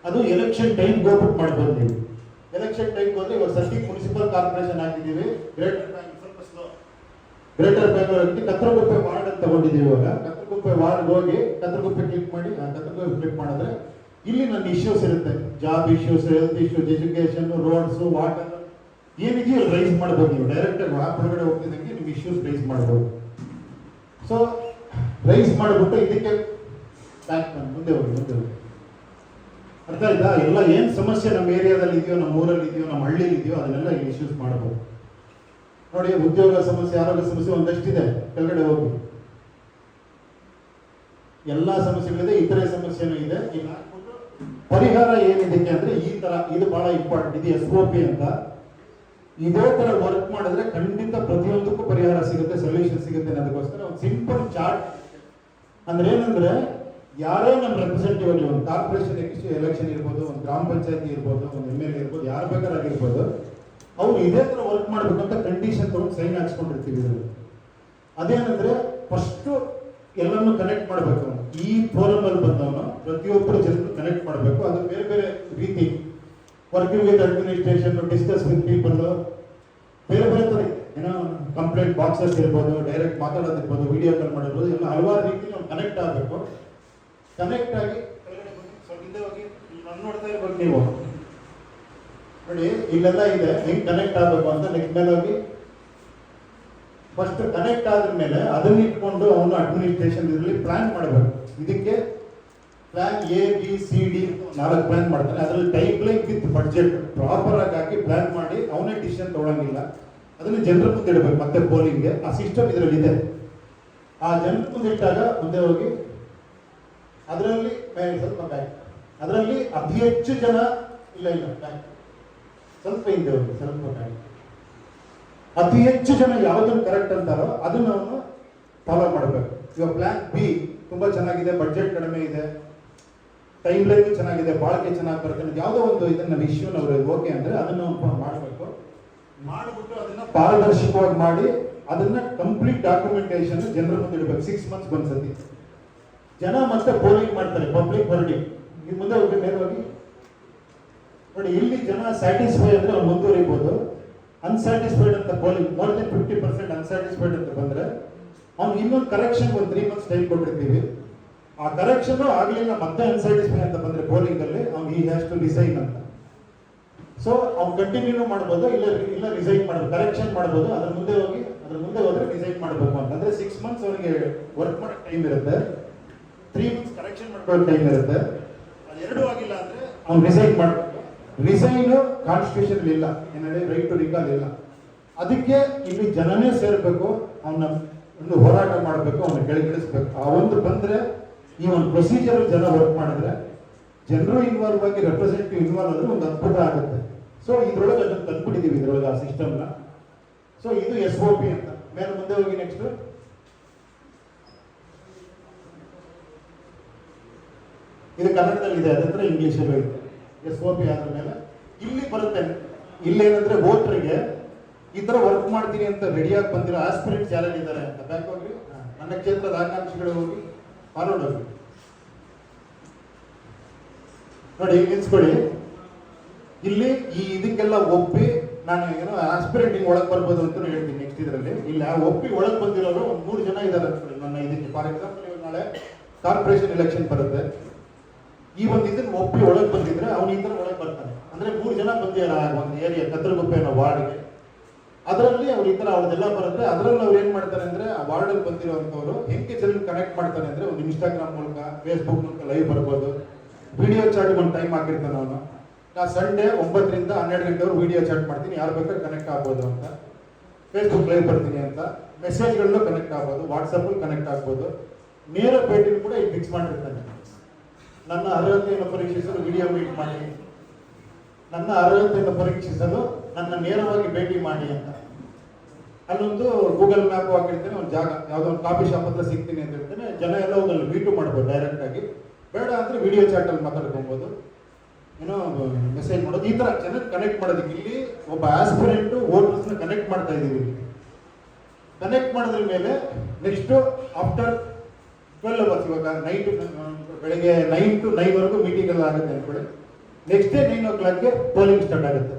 ಅದು ಎಲೆಕ್ಷನ್ ಟೈಮ್ ಹೋಗ್ಬಿಟ್ಟು ಮಾಡ್ಬೋದು ನೀವು. ಎಲೆಕ್ಷನ್ ಟೈಮ್ ಹೋದ್ರೆ ಇವಾಗ ಸದ್ಯಕ್ಕೆ ಮುನ್ಸಿಪಲ್ ಕಾರ್ಪೊರೇಷನ್ ಹಾಕಿದ್ದೀವಿ. ಗ್ರೇಟರ್ ಬ್ಯಾಂಗ್ಳೂರ್ ಕತ್ರಗುಪ್ಪೆ ವಾರ್ಡ್ ಅಂತ ತಗೊಂಡಿದ್ದೀವಿ. ಇವಾಗ ಕತ್ರಗುಪ್ಪೆ ವಾರ್ಡ್ ಹೋಗಿ ಕತ್ರಗುಪ್ಪೆ ಕ್ಲಿಕ್ ಮಾಡಿ, ಕತ್ರಗುಪ್ಪೆ ಕ್ಲಿಕ್ ಮಾಡಿದ್ರೆ ಇಲ್ಲಿ ನನ್ನ ಇಶ್ಯೂಸ್ ಇರುತ್ತೆ. Job issues, health issues, education, roads, water ಏನಿದೆಯೋ ರೈಸ್ ಮಾಡ್ಬೋದು. ನೀವು ಡೈರೆಕ್ಟ್ ಆಗಿ ಆಪ್ ಹೊರಗಡೆ ಹೋಗ್ತಿದ್ದಂಗೆ ನಿಮ್ಗೆ ಇಶ್ಯೂಸ್ ರೈಸ್ ಮಾಡ್ಬೋದು. ಸೊ ರೈಸ್ ಮಾಡಿಬಿಟ್ಟು ಇದಕ್ಕೆ ಬ್ಯಾಕ್ ಮುಂದೆ ಹೋಗಿ. ಅರ್ಥ ಆಯ್ತಾ? ಎಲ್ಲ ಏನು ಸಮಸ್ಯೆ ನಮ್ಮ ಏರಿಯಾದಲ್ಲಿ ಇದೆಯೋ, ನಮ್ಮ ಊರಲ್ಲಿ ಇದೆಯೋ, ನಮ್ಮ ಹಳ್ಳಿಲಿ ಇದೆಯೋ ಅದನ್ನೆಲ್ಲ ಇಶ್ಯೂಸ್ ಮಾಡ್ಬೋದು. ನೋಡಿ, ಉದ್ಯೋಗ ಸಮಸ್ಯೆ, ಆರೋಗ್ಯ ಸಮಸ್ಯೆ ಒಂದಷ್ಟಿದೆ, ಕೆಳಗಡೆ ಹೋಗಿ ಎಲ್ಲಾ ಸಮಸ್ಯೆಗಳಿದೆ, ಇತರೆ ಸಮಸ್ಯೆನೂ ಇದೆ. ಈಗ ಪರಿಹಾರ ಏನಿದಕ್ಕೆ ಅಂದ್ರೆ ಈ ತರ, ಇದು ಬಹಳ ಇಂಪಾರ್ಟೆಂಟ್. ಇದು SOP ಅಂತ. ಇದೇ ತರ ವರ್ಕ್ ಮಾಡಿದ್ರೆ ಖಂಡಿತ ಪ್ರತಿಯೊಂದಕ್ಕೂ ಪರಿಹಾರ ಸಿಗುತ್ತೆ, ಸೊಲ್ಯೂಷನ್ ಸಿಗುತ್ತೆ ಅನ್ನೋದಕ್ಕೋಸ್ಕರ ಒಂದು ಸಿಂಪಲ್ ಚಾರ್ಟ್. ಅಂದ್ರೆ ಏನಂದ್ರೆ, ಯಾರೇ ನಮ್ಮ ರೆಪ್ರೆಸೆಂಟೇಟಿವ್ ಆಗಲಿ, ಒಂದು ಕಾರ್ಪೊರೇಷನ್ ಎಲೆಕ್ಷನ್ ಇರ್ಬೋದು, ಒಂದು ಗ್ರಾಮ ಪಂಚಾಯತಿ ಇರ್ಬೋದು, ಒಂದು MLA ಇರ್ಬೋದು, ಯಾರು ಬೇಕಾಗಿರ್ಬೋದು, ಅವ್ರು ಇದೇ ತರ ವರ್ಕ್ ಮಾಡ್ಬೇಕಂತ ಕಂಡೀಷನ್ ತಗೊಂಡು ಸೈನ್ ಹಾಕ್ಸ್ಕೊಂಡಿರ್ತೀವಿ ಇದರಲ್ಲಿ. ಅದೇನಂದ್ರೆ ಫಸ್ಟ್ ಎಲ್ಲರನ್ನು ಕನೆಕ್ಟ್ ಮಾಡಬೇಕು. ಈ ಫೋರಮ್ ಅಲ್ಲಿ ಬಂದವನು ಪ್ರತಿಯೊಬ್ಬರು ಜನರು ಕನೆಕ್ಟ್ ಮಾಡಬೇಕು. ಅದು ಬೇರೆ ಬೇರೆ ರೀತಿ, working with administration, discuss with people, ಬೇರೆ ಬೇರೆ ತರ ಏನೋ ಕಂಪ್ಲೇಂಟ್ ಬಾಕ್ಸಸ್ ಇರ್ಬೋದು, ಡೈರೆಕ್ಟ್ ಮಾತಾಡೋದಿರ್ಬೋದು, ವಿಡಿಯೋ ಕಾಲ್ ಮಾಡಿರ್ಬೋದು, ಎಲ್ಲ ಹಲವಾರು ರೀತಿ ನಾವು ಕನೆಕ್ಟ್ ಆಗಬೇಕು. ಕನೆಕ್ಟ್ ಆಗಿ ಹಿಂದೆ ಹೋಗಿ ನಾನು ನೋಡ್ತಾ ಇರ್ಬೇಕು. ನೀವು ನೋಡಿ, ಇಲ್ಲೆಲ್ಲ ಇದೆ ಹೆಂಗ್ ಕನೆಕ್ಟ್ ಆಗಬೇಕು ಅಂತ. ನೆಕ್ಸ್ಟ್ ಮೇಲೆ ಹೋಗಿ ಫಸ್ಟ್ ಕನೆಕ್ಟ್ ಆದ್ರ ಮೇಲೆ ಅದನ್ನ ಇಟ್ಕೊಂಡು ಅವನು ಅಡ್ಮಿನಿಸ್ಟ್ರೇಷನ್ ಇದರಲ್ಲಿ ಪ್ಲಾನ್ ಮಾಡಬೇಕು. ಇದಕ್ಕೆ ಪ್ಲಾನ್ ABCD 4 ಪ್ಲಾನ್ ಮಾಡ್ತಾನೆ. ಅದರಲ್ಲಿ time line with budget proper ಆಗಿ ಹಾಕಿ ಪ್ಲಾನ್ ಮಾಡಿ ಅವನೇ ಡಿಸಿಷನ್ ತಗೊಳಂಗಿಲ್ಲ. ಅದನ್ನ ಜನರ ಮುಂದೆ ಇಡಬೇಕು. ಮತ್ತೆ ಪೋಲಿಂಗ್ಗೆ ಆ ಸಿಸ್ಟಮ್ ಇದರಲ್ಲಿ ಇದೆ. ಆ ಜನರ ಮುಂದೆ ಇಟ್ಟಾಗ ಮುಂದೆ ಹೋಗಿ ಅದರಲ್ಲಿ ಸ್ವಲ್ಪ ಬ್ಯಾಕ್, ಅದರಲ್ಲಿ ಅತಿ ಹೆಚ್ಚು ಜನ ಇಲ್ಲ ಬ್ಯಾಕ್, ಸ್ವಲ್ಪ ಹಿಂದೆ ಹೋಗಿ, ಸ್ವಲ್ಪ ಬ್ಯಾಕ್. ಅತಿ ಹೆಚ್ಚು ಜನ ಯಾವುದನ್ನು ಕರೆಕ್ಟ್ ಅಂತಾರೋ ಅದನ್ನ ಅವನು ಫಾಲೋ ಮಾಡಬೇಕು. ಇವಾಗ ಪ್ಲಾನ್ B ತುಂಬಾ ಚೆನ್ನಾಗಿದೆ, ಬಡ್ಜೆಟ್ ಕಡಿಮೆ ಇದೆ, ಟೈಮ್ ಲೈನ್ ಚೆನ್ನಾಗಿದೆ, ಬಾಳಿಕೆ ಚೆನ್ನಾಗಿ ಬರುತ್ತೆ, ಯಾವುದೋ ಒಂದು ಇದನ್ನ ಇಶ್ಯೂನ ಅವರು ಓಕೆ ಅಂದ್ರೆ ಅದನ್ನ ಮಾಡಬೇಕು. ಮಾಡಿಬಿಟ್ಟು ಅದನ್ನ ಪಾರದರ್ಶಕವಾಗಿ ಮಾಡಿ ಅದನ್ನ ಕಂಪ್ಲೀಟ್ ಡಾಕ್ಯುಮೆಂಟೇಶನ್ ಜನರ ಮುಂದೆ ಇಡಬೇಕು. 6 ಮಂತ್ಸ್ ಒಂದ್ಸತಿ ಜನ ಮತ್ತೆ ಪೋಲಿಂಗ್ ಮಾಡ್ತಾರೆ, ಪಬ್ಲಿಕ್ ವರ್ಡಿಂಗ್. ಇದು ಮುಂದೆ ಹೋಗಿ ಮೇಲೆ ಹೋಗಿ ನೋಡಿ, ಇಲ್ಲಿ ಜನ ಸ್ಯಾಟಿಸ್ಫೈ ಅಂದ್ರೆ ಅವ್ರು ಮುಂದುವರಿಬಹುದು. ಅನ್ಸ್ಯಾಟಿಸ್ಫೈಡ್ ಅಂತ ಪೋಲಿಂಗ್ ಮೋರ್ ದೆನ್ 50% ಅನ್ಸ್ಯಾಟಿಸ್ಫೈಡ್ ಅಂತ ಬಂದ್ರೆ ಅವ್ನಿಗೆ ಇನ್ನೊಂದು ಕರೆಕ್ಷನ್ ಒಂದು 3 ಮಂತ್ಸ್ ಟೈಮ್ ಕೊಟ್ಟಿರ್ತೀವಿ. ಆ ಕರೆಕ್ಷನ್ ಆಗ್ಲಿಲ್ಲ, ಮತ್ತೆ ಅನ್ಸ್ಯಾಟಿಸ್ಫೈ ಅಂತ ಬಂದ್ರೆ ಪೋಲಿಂಗ್ ಅಲ್ಲಿ ಅವ್ನು ಈ ಹ್ಯಾಸ್ ಟು ರಿಸೈನ್ ಅಂತ. ಸೊ ಅವ್ನು ಕಂಟಿನ್ಯೂ ಮಾಡ್ಬೋದು, ಇಲ್ಲ ರಿಸೈನ್ ಮಾಡ್ಬೋದು, ಕರೆಕ್ಷನ್ ಮಾಡ್ಬೋದು. ಅದ್ರ ಮುಂದೆ ಹೋದ್ರೆ ರಿಸೈನ್ ಮಾಡಬೇಕು ಅಂತಂದ್ರೆ 6 ಮಂತ್ಸ್ ಅವನಿಗೆ ವರ್ಕ್ ಮಾಡೋ ಟೈಮ್ ಇರುತ್ತೆ, 3 ಮಂತ್ಸ್ ಕರೆಕ್ಷನ್ ಮಾಡ್ಕೊಳ್ಳೋ ಟೈಮ್ ಇರುತ್ತೆ. ಅದೆರಡೂ ಆಗಿಲ್ಲ ಅಂದ್ರೆ ಅವ್ನು ರಿಸೈನ್ ಮಾಡಬೇಕು. ರಿಸೈನ್ ಕಾನ್ಸ್ಟಿಟ್ಯೂಷನ್ ಇಲ್ಲ, ಏನಾದ್ರೆ ರೈಟ್ ಟು ರಿಕಾಲ್ ಇಲ್ಲ. ಅದಕ್ಕೆ ಇಲ್ಲಿ ಜನನೇ ಸೇರ್ಬೇಕು, ಅವನ ಒಂದು ಹೋರಾಟ ಮಾಡಬೇಕು, ಅವನ್ನ ಕೆಳಗಿಳಿಸ್ಬೇಕು. ಆ ಒಂದು ಬಂದ್ರೆ ಈ ಒಂದು ಪ್ರೊಸೀಜರ್ ಜನ ವರ್ಕ್ ಮಾಡಿದ್ರೆ, ಜನರು ಇನ್ವಾಲ್ವ್ ಆಗಿ ರೆಪ್ರೆಸೆಂಟೇಟಿವ್ ಇನ್ವಾಲ್ವ್ ಆದ್ರೆ ಒಂದು ಅದ್ಭುತ ಆಗುತ್ತೆ. ಸೊ ಇದ್ರೊಳಗೆ ಅದನ್ನು ತಂದ್ಬಿಟ್ಟಿದೀವಿ, ಇದ್ರೊಳಗೆ ಆ ಸಿಸ್ಟಮ್ನ. ಸೊ ಇದು SOP ಅಂತ. ಮೇಲೆ ಮುಂದೆ ಹೋಗಿ ನೆಕ್ಸ್ಟ್ ಇದು ಕನ್ನಡದಲ್ಲಿ ಇದೆ, ಅದತ್ರ ಇಂಗ್ಲಿಷಲ್ಲಿ ಇದೆ. SOP ಆದ ಮೇಲೆ ಇಲ್ಲಿ ಬರುತ್ತೆ. ಇಲ್ಲೇನಂದ್ರೆ ವೋಟರ್ಗೆ ಈ ತರ ವರ್ಕ್ ಮಾಡ್ತೀನಿ ಅಂತ ರೆಡಿಯಾಗಿ ಬಂದಿರೋ ಆಸ್ಪಿರೆಂಟ್ಸ್ ಯಾರು ಇದ್ದಾರೆ ಅಂತ ಬ್ಯಾಕ್ ಹೋಗಿ, ನನ್ನ ಕ್ಷೇತ್ರದ ಆಕಾಂಕ್ಷಿಗಳು ಹೋಗಿ ಫಾರ್ವರ್ಡ್ ಹೋಗಿ ನೋಡಿ, ನಿಲ್ಸ್ಕೊಳ್ಳಿ. ಇಲ್ಲಿ ಈ ಇದಕ್ಕೆಲ್ಲ ಒಪ್ಪಿ ನಾನು ಏನೋ ಆಸ್ಪಿರೆಂಟಿಂಗ್ ಒಳಗೆ ಬರ್ಬೋದು ಅಂತ ಹೇಳ್ತೀನಿ. ನೆಕ್ಸ್ಟ್ ಇದರಲ್ಲಿ ಇಲ್ಲ ಒಪ್ಪಿ ಒಳಗೆ ಬಂದಿರೋರು ಒಂದು 3 ಜನ ಇದ್ದಾರೆ ನನ್ನ ಇದಕ್ಕೆ. ಫಾರ್ ಎಕ್ಸಾಂಪಲ್ ನಾಳೆ ಕಾರ್ಪೊರೇಷನ್ ಎಲೆಕ್ಷನ್ ಬರುತ್ತೆ, ಈ ಒಂದು ಇದನ್ನ ಒಪ್ಪಿ ಒಳಗೆ ಬಂದಿದ್ರೆ ಅವನು ಈ ತರ ಒಳಗೆ ಬರ್ತಾನೆ. ಅಂದ್ರೆ 3 ಜನ ಬಂದಿರ ಒಂದು ಏರಿಯಾ ಕತ್ರಗುಪ್ಪೆ ಅನ್ನೋ ವಾರ್ಡ್ಗೆ, ಅದರಲ್ಲಿ ಅವ್ರು ಈ ತರ ಅವ್ರದ್ದೆಲ್ಲ ಬರುತ್ತೆ. ಅದರಲ್ಲಿ ಅವ್ರು ಏನ್ ಮಾಡ್ತಾರೆ ಅಂದ್ರೆ ಆ ವಾರ್ಡ್ ಅಲ್ಲಿ ಬಂದಿರುವಂತವ್ರು ಹೆಂಗೆ ಜನರು ಕನೆಕ್ಟ್ ಮಾಡ್ತಾರೆ ಅಂದ್ರೆ ಒಂದು ಇನ್ಸ್ಟಾಗ್ರಾಮ್ ಮೂಲಕ, ಫೇಸ್ಬುಕ್ ಮೂಲಕ ಲೈವ್ ಬರ್ಬೋದು, ವಿಡಿಯೋ ಚಾಟ್ ಒಂದು ಟೈಮ್ ಹಾಕಿರ್ತಾನೆ ಅವನು. ನಾ ಸಂಡೇ 9 ರಿಂದ 12 ಗಂಟೆವರೆಗೂ ವಿಡಿಯೋ ಚಾಟ್ ಮಾಡ್ತೀನಿ, ಯಾರು ಬೇಕಾದ್ರೆ ಕನೆಕ್ಟ್ ಆಗ್ಬೋದು ಅಂತ. ಫೇಸ್ಬುಕ್ ಲೈವ್ ಬರ್ತೀನಿ ಅಂತ, ಮೆಸೇಜ್ಗಳಲ್ಲೂ ಕನೆಕ್ಟ್ ಆಗ್ಬೋದು, ವಾಟ್ಸಪ್ ಅಲ್ಲಿ ಕನೆಕ್ಟ್ ಆಗ್ಬೋದು. ನೇರ ಭೇಟಿನೂ ಕೂಡ ಈಗ ಫಿಕ್ಸ್ ಮಾಡಿರ್ತಾನೆ. ನನ್ನ ಅರ್ಹತೆಯನ್ನು ಪರೀಕ್ಷಿಸಲು ವಿಡಿಯೋ ಮೀಟ್ ಮಾಡಿ, ನನ್ನ ಅರ್ಹತೆಯನ್ನು ಪರೀಕ್ಷಿಸಲು ನನ್ನ ನೇರವಾಗಿ ಭೇಟಿ ಮಾಡಿ ಅಂತ. ಅಲ್ಲೊಂದು ಗೂಗಲ್ ಮ್ಯಾಪ್ ಹಾಕಿರ್ತೇನೆ, ಒಂದು ಜಾಗ ಯಾವುದೋ ಒಂದು ಕಾಫಿ ಶಾಪ್ ಹತ್ರ ಸಿಗ್ತೀನಿ ಅಂತ ಹೇಳ್ತೇನೆ. ಜನ ಎಲ್ಲ ಹೋಗಲ್ಲ, ಮೀಟು ಮಾಡ್ಬೋದು ಡೈರೆಕ್ಟ್ ಆಗಿ. ಬೇಡ ಅಂದ್ರೆ ವಿಡಿಯೋ ಚಾಟ್ ಅಲ್ಲಿ ಮಾತಾಡ್ಕೊಬೋದು, ಏನೋ ಮೆಸೇಜ್ ಮಾಡೋದು. ಈ ತರ ಜನಕ್ಕೆ ಕನೆಕ್ಟ್ ಮಾಡೋದಕ್ಕೆ ಇಲ್ಲಿ ಒಬ್ಬ ಆಸ್ಪಿರೆಂಟ್ ವೋಟರ್ಸ್ನ ಕನೆಕ್ಟ್ ಮಾಡ್ತಾ ಇದೀವಿ. ಕನೆಕ್ಟ್ ಮಾಡಿದ್ರ ಮೇಲೆ ನೆಕ್ಸ್ಟ್ ಆಫ್ಟರ್ 12 ಅವರ್ಸ್, ಇವಾಗ ನೈಟ್ ಬೆಳಗ್ಗೆ 9 to 9 ವರೆಗೂ ಮೀಟಿಂಗ್ ಎಲ್ಲ ಆಗುತ್ತೆ ಅನ್ಕೊಳ್ಳಿ. Next day 9 o'clock polling start ಆಗುತ್ತೆ.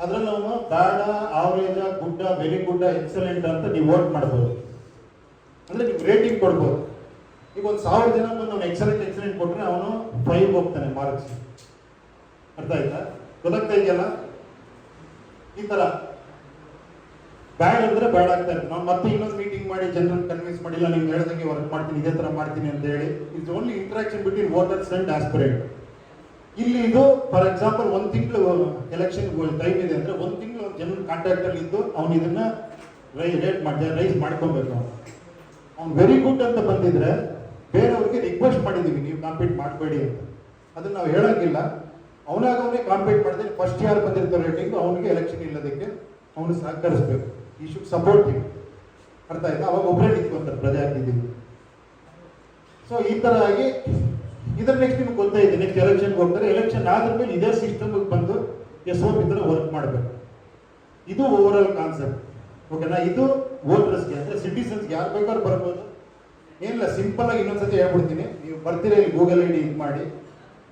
ಅದ್ರಲ್ಲಿ ನಾವು ಬೇಡ, ಆವರೇಜ, ಗುಡ್ಡ, ವೆರಿ ಗುಡ್, ಎಕ್ಸಲೆಂಟ್ ಅಂತ ನೀವು ವೋಟ್ ಮಾಡ್ಬೋದು. ಅಂದ್ರೆ ನೀವು ರೇಟಿಂಗ್ ಕೊಡ್ಬೋದು. ಈಗ ಒಂದು 1000 ಜನ ಬಂದು ಅವ್ನು ಎಕ್ಸಲೆಂಟ್ ಕೊಟ್ರೆ ಅವನು 5 ಹೋಗ್ತಾನೆ ಮಾರ್ಕ್ಸ್. ಅರ್ಥ ಆಯ್ತಾ? ಗೊತ್ತಾಗ್ತಾ ಇದೆಯಲ್ಲ? ಈ ತರ ಬ್ಯಾಡ್ ಅಂದ್ರೆ ಬ್ಯಾಡ್ ಆಗ್ತಾ ಇರ್ತದೆ. ನಾವು ಮತ್ತೆ ಇನ್ನೊಂದು ಮೀಟಿಂಗ್ ಮಾಡಿ ಜನರನ್ನು ಕನ್ವಿನ್ಸ್ ಮಾಡಿಲ್ಲ, ನೀವು ಹೇಳ್ದಂಗೆ ವರ್ಕ್ ಮಾಡ್ತೀನಿ, ಇದೇ ತರ ಮಾಡ್ತೀನಿ ಅಂತ ಹೇಳಿ. It's only interaction between voters and aspirant. ಇಲ್ಲಿ ಇದು ಫಾರ್ ಎಕ್ಸಾಂಪಲ್ 1 ತಿಂಗಳು ಎಲೆಕ್ಷನ್ ಟೈಮ್ ಇದೆ ಅಂದ್ರೆ 1 ತಿಂಗಳು ಜನರ ಕಾಂಟ್ಯಾಕ್ಟ್ ಅಲ್ಲಿ ಇದ್ದು ಅವ್ನು ಇದನ್ನ ರೈಸ್ ಮಾಡ್ಕೊಬೇಕು. ಅವ್ನು ವೆರಿ ಗುಡ್ ಅಂತ ಬಂದಿದ್ರೆ ಬೇರೆಯವ್ರಿಗೆ ರಿಕ್ವೆಸ್ಟ್ ಮಾಡಿದೀವಿ, ನೀವು ಕಾಂಪೀಟ್ ಮಾಡಬೇಡಿ ಅಂತ. ಅದನ್ನ ನಾವು ಹೇಳಂಗಿಲ್ಲ. ಅವನಾಗವನೇ ಕಾಂಪೀಟ್ ಮಾಡಿದ್ರೆ ಫಸ್ಟ್ ಯಾರು ಬಂದಿರ್ತಾರೆ ರೇಟಿಂಗ್ ಅವನಿಗೆ ಎಲೆಕ್ಷನ್ ಇಲ್ಲದಕ್ಕೆ ಅವನು ಸಹಕರಿಸ್ಬೇಕು. ಈ ಶುಡ್ ಸಪೋರ್ಟ್ ಹಿಮ್. ಅರ್ಥ ಆಯ್ತಾ? ಅವಾಗ ಒಬ್ಬರೇ ನಿಂತ್ಕೊಂತಾರೆ ಪ್ರಜಾಪ್ರತಿನಿಧಿ. ಸೊ ಈ ತರ ಆಗಿ ಇದ್ರ ನೆಕ್ಸ್ಟ್ ನಿಮ್ಗೆ ಗೊತ್ತೇ ಇದೆ, ನೆಕ್ಸ್ಟ್ ಎಲೆಕ್ಷನ್ಗೆ ಹೋಗ್ತಾರೆ. ಎಲೆಕ್ಷನ್ ಆದ್ರ ಮೇಲೆ ಇದೇ ಸಿಸ್ಟಮ್ಗೆ ಬಂದು SOP ತರ ವರ್ಕ್ ಮಾಡಬೇಕು. ಇದು ಓವರ್ ಆಲ್ ಕಾನ್ಸೆಪ್ಟ್. ಓಕೆನಾ? ಇದು ವೋಟರ್ಸ್ಗೆ ಅಂದ್ರೆ ಸಿಟಿಸನ್ಸ್ಗೆ ಯಾರು ಬೇಕಾದ್ರೂ ಬರ್ಬೋದು. ಏನಿಲ್ಲ, ಸಿಂಪಲ್ ಆಗಿ ಇನ್ನೊಂದ್ಸತಿ ಹೇಳ್ಬಿಡ್ತೀನಿ. ನೀವು ಬರ್ತೀರಾ, ಇಲ್ಲಿ ಗೂಗಲ್ ID ಇದು ಮಾಡಿ,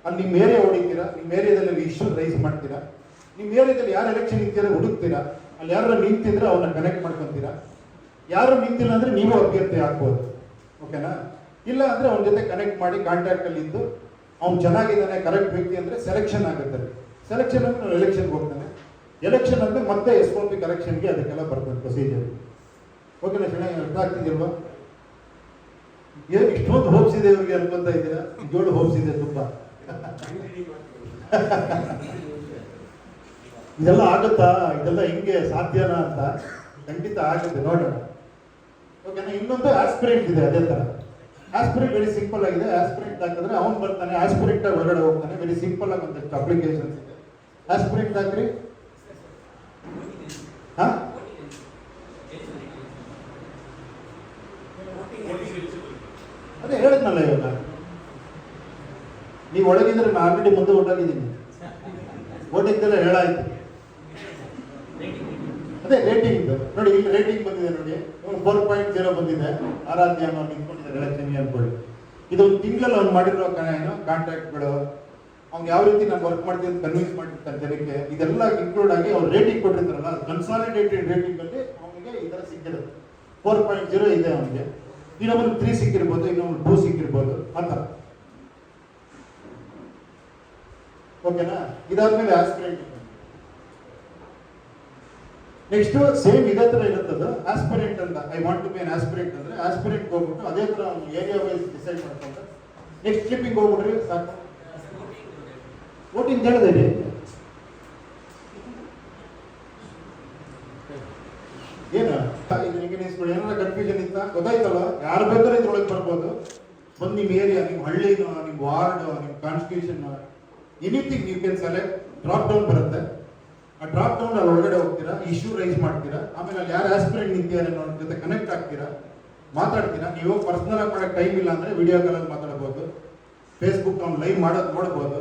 ಅಲ್ಲಿ ನಿಮ್ಮ ಏರಿಯಾ ಹೊಡಿತೀರಾ, ನಿಮ್ಮ ಏರಿಯಾದಲ್ಲಿ ಇಶ್ಯೂ ರೈಸ್ ಮಾಡ್ತೀರಾ, ನಿಮ್ಮ ಏರಿಯಾದಲ್ಲಿ ಯಾರು ಎಲೆಕ್ಷನ್ ನಿಂತಿರೋ ಹುಡುಕ್ತೀರಾ, ಅಲ್ಲಿ ಯಾರು ನಿಂತಿದ್ರೆ ಅವ್ರನ್ನ ಕನೆಕ್ಟ್ ಮಾಡ್ಕೊತೀರಾ. ಯಾರು ನಿಂತಿಲ್ಲ ಅಂದ್ರೆ ನೀವು ಅಭ್ಯರ್ಥಿ ಹಾಕ್ಬೋದು. ಓಕೆನಾ? ಇಲ್ಲ ಅಂದ್ರೆ ಅವನ ಜೊತೆ ಕನೆಕ್ಟ್ ಮಾಡಿ ಕಾಂಟ್ಯಾಕ್ಟ್ ಅಲ್ಲಿ ಇದ್ದು ಅವ್ನು ಚೆನ್ನಾಗಿದ್ದಾನೆ, ಕರೆಕ್ಟ್ ವ್ಯಕ್ತಿ ಅಂದ್ರೆ ಸೆಲೆಕ್ಷನ್ ಆಗುತ್ತೆ. ಸೆಲೆಕ್ಷನ್ ಅಂದ್ರೆ ನಾವು ಎಲೆಕ್ಷನ್ಗೆ ಹೋಗ್ತಾನೆ. ಎಲೆಕ್ಷನ್ ಅಂದ್ರೆ ಮತ್ತೆ SOP ಕರೆಕ್ಷನ್ಗೆ ಅದಕ್ಕೆಲ್ಲ ಬರ್ತದೆ ಪ್ರೊಸೀಜರ್. ಓಕೆನಾ? ಚೆನ್ನಾಗಿ ಅರ್ಥ ಆಗ್ತಿದೆಯಲ್ವಾ? ಏನು ಇಷ್ಟೊಂದು ಹೋಪ್ಸ್ ಇದೆ ಇವ್ರಿಗೆ ಅನ್ಕೊಂತ ಇದ್ದೀರಾ? 7 ಹೋಪ್ಸ್ ಇದೆ ತುಂಬಾ. ಇದೆಲ್ಲ ಆಗುತ್ತಾ? ಇದೆಲ್ಲ ಹಿಂಗೆ ಸಾಧ್ಯನಾ ಅಂತ? ಖಂಡಿತ ಆಗುತ್ತೆ, ನೋಡೋಣ. ಓಕೆನಾ? ಇನ್ನೊಂದು ಆಸ್ಪಿರೆಂಟ್ ಇದೆ ಅದೇ ತರ. ಆಸ್ಪಿರೆಂಟ್ ವೆರಿ ಸಿಂಪಲ್ ಆಗಿದೆ. ಆಸ್ಪಿರೆಂಟ್ ಹಾಕಿದ್ರೆ ಅವ್ನು ಬರ್ತಾನೆ, ಆಸ್ಪಿರೆಂಟ್ ಒಳಗಡೆ ಹೋಗ್ತಾನೆ. ವೆರಿ ಸಿಂಪಲ್ ಆಗಿ ಒಂದಷ್ಟು ಅಪ್ಲಿಕೇಶನ್ಸ್ ಇದೆ. ಆಸ್ಪಿರೆಂಟ್ ಹಾಕ್ರಿ. ಹಾ, ಅದೇ ಹೇಳಿದ್ನಲ್ಲ ಇವಾಗ. ನೀವು ಒಳಗಿದ್ರೆ ನಾನು ಆಲ್ರೆಡಿ ಮುಂದೆ ಹೊರಟಾಗಿದ್ದೀನಿ. ಓಟಿಂಗ್ದೆಲ್ಲ ಹೇಳಾಯ್ತು. ಅದೇ ರೇಟಿಂಗ್ ನೋಡಿ, ಇಲ್ಲಿ ರೇಟಿಂಗ್ ಬಂದಿದೆ ನೋಡಿ, 4.0 ಬಂದಿದೆ. ಆರಾಧ್ಯ ಅನ್ನೋ ನಿಂತ್ಕೊಂಡಿದ್ದಾರೆ ಎಲೆಕ್ಷನ್ ಅನ್ಕೊಳ್ಳಿ. ಇದು ಒಂದು ತಿಂಗಳಲ್ಲಿ ಅವ್ನು ಮಾಡಿರೋ ಕಾಂಟ್ಯಾಕ್ಟ್ಗಳು, ಅವ್ನು ಯಾವ ರೀತಿ ನಾನು ವರ್ಕ್ ಮಾಡ್ತೀನಿ ಅಂತ ಕನ್ವಿನ್ಸ್ ಮಾಡಿರ್ತಾರೆ ಜನಕ್ಕೆ, ಇದೆಲ್ಲ ಇನ್ಕ್ಲೂಡ್ ಆಗಿ ಅವ್ರು ರೇಟಿಂಗ್ ಕೊಟ್ಟಿರ್ತಾರಲ್ಲ, ಕನ್ಸಾಲಿಡೇಟೆಡ್ ರೇಟಿಂಗ್ ಅಲ್ಲಿ ಅವನಿಗೆ ಈ ತರ ಸಿಕ್ಕಿರುತ್ತೆ. 4.0 ಇದೆ ಅವನಿಗೆ. ಇನ್ನೊಂದು 3 ಸಿಕ್ಕಿರ್ಬೋದು, ಇನ್ನೊಂದು 2 ಸಿಕ್ಕಿರ್ಬೋದು, ಆ ಥರ. ಓಕೆನಾ? ಇದಾದ್ಮೇಲೆ ಆಸ್ಪಿರೆಂಟ್. ನೆಕ್ಸ್ಟ್ ಸೇಮ್ ಇದೇ ತರ ಇರುತ್ತದ ಆಸ್ಪಿರೆಂಟ್ ಅಂತ. I want to be an aspirant ಅಂದ್ರೆ ಆಸ್ಪಿರೆಂಟ್ ಹೋಗ್ಬಿಟ್ಟು ಅದೇ ತರ ಅವ್ನು ಏರಿಯಾ ವೈಸ್ ಡಿಸೈಡ್ ಮಾಡ್ಕೊಂಡ್ರೆ ನೆಕ್ಸ್ಟ್ ಕ್ಲಿಪ್ಪಿಂಗ್ ಹೋಗ್ಬಿಟ್ರಿ ಸಾಕು. ವೋಟಿಂಗ್ ಹೇಳಿದೆ ಏನು ಏನಾರ ಕನ್ಫ್ಯೂಷನ್ ಇತ್ತ ಗೊತ್ತಾಯ್ತಲ್ಲ? ಯಾರು ಬೇಕಾದ್ರೂ ಇದ್ರೊಳಗೆ ಬರ್ಬೋದು. ಬಂದು ನಿಮ್ಮ ಏರಿಯಾ, ನಿಮ್ಮ ಹಳ್ಳಿನೋ, ನಿಮ್ಮ ವಾರ್ಡ್, ನಿಮ್ಮ constitution, anything you can select. Drop down ಬರುತ್ತೆ. ಆ ಡ್ರಾಪ್ ಡೌನ್ ಅಲ್ಲಿ ಒಳಗಡೆ ಹೋಗ್ತೀರಾ, ಇಶ್ಯೂ ರೈಸ್ ಮಾಡ್ತೀರಾ. ಆಮೇಲೆ ಅಲ್ಲಿ ಯಾರು ಆಸ್ಪಿರೆಂಟ್ ನಿಂತಿದ್ದಾರೆ ಅನ್ನೋ ಜೊತೆ ಕನೆಕ್ಟ್ ಆಗ್ತೀರಾ, ಮಾತಾಡ್ತೀರಾ. ನೀವು ಪರ್ಸನಲ್ ಆಗಿ ಮಾಡಕ್ಕೆ ಟೈಮ್ ಇಲ್ಲ ಅಂದ್ರೆ ವಿಡಿಯೋ ಕಾಲಲ್ಲಿ ಮಾತಾಡ್ಬೋದು. ಫೇಸ್ಬುಕ್ ಅವ್ನು ಲೈವ್ ಮಾಡೋದು ನೋಡ್ಬೋದು.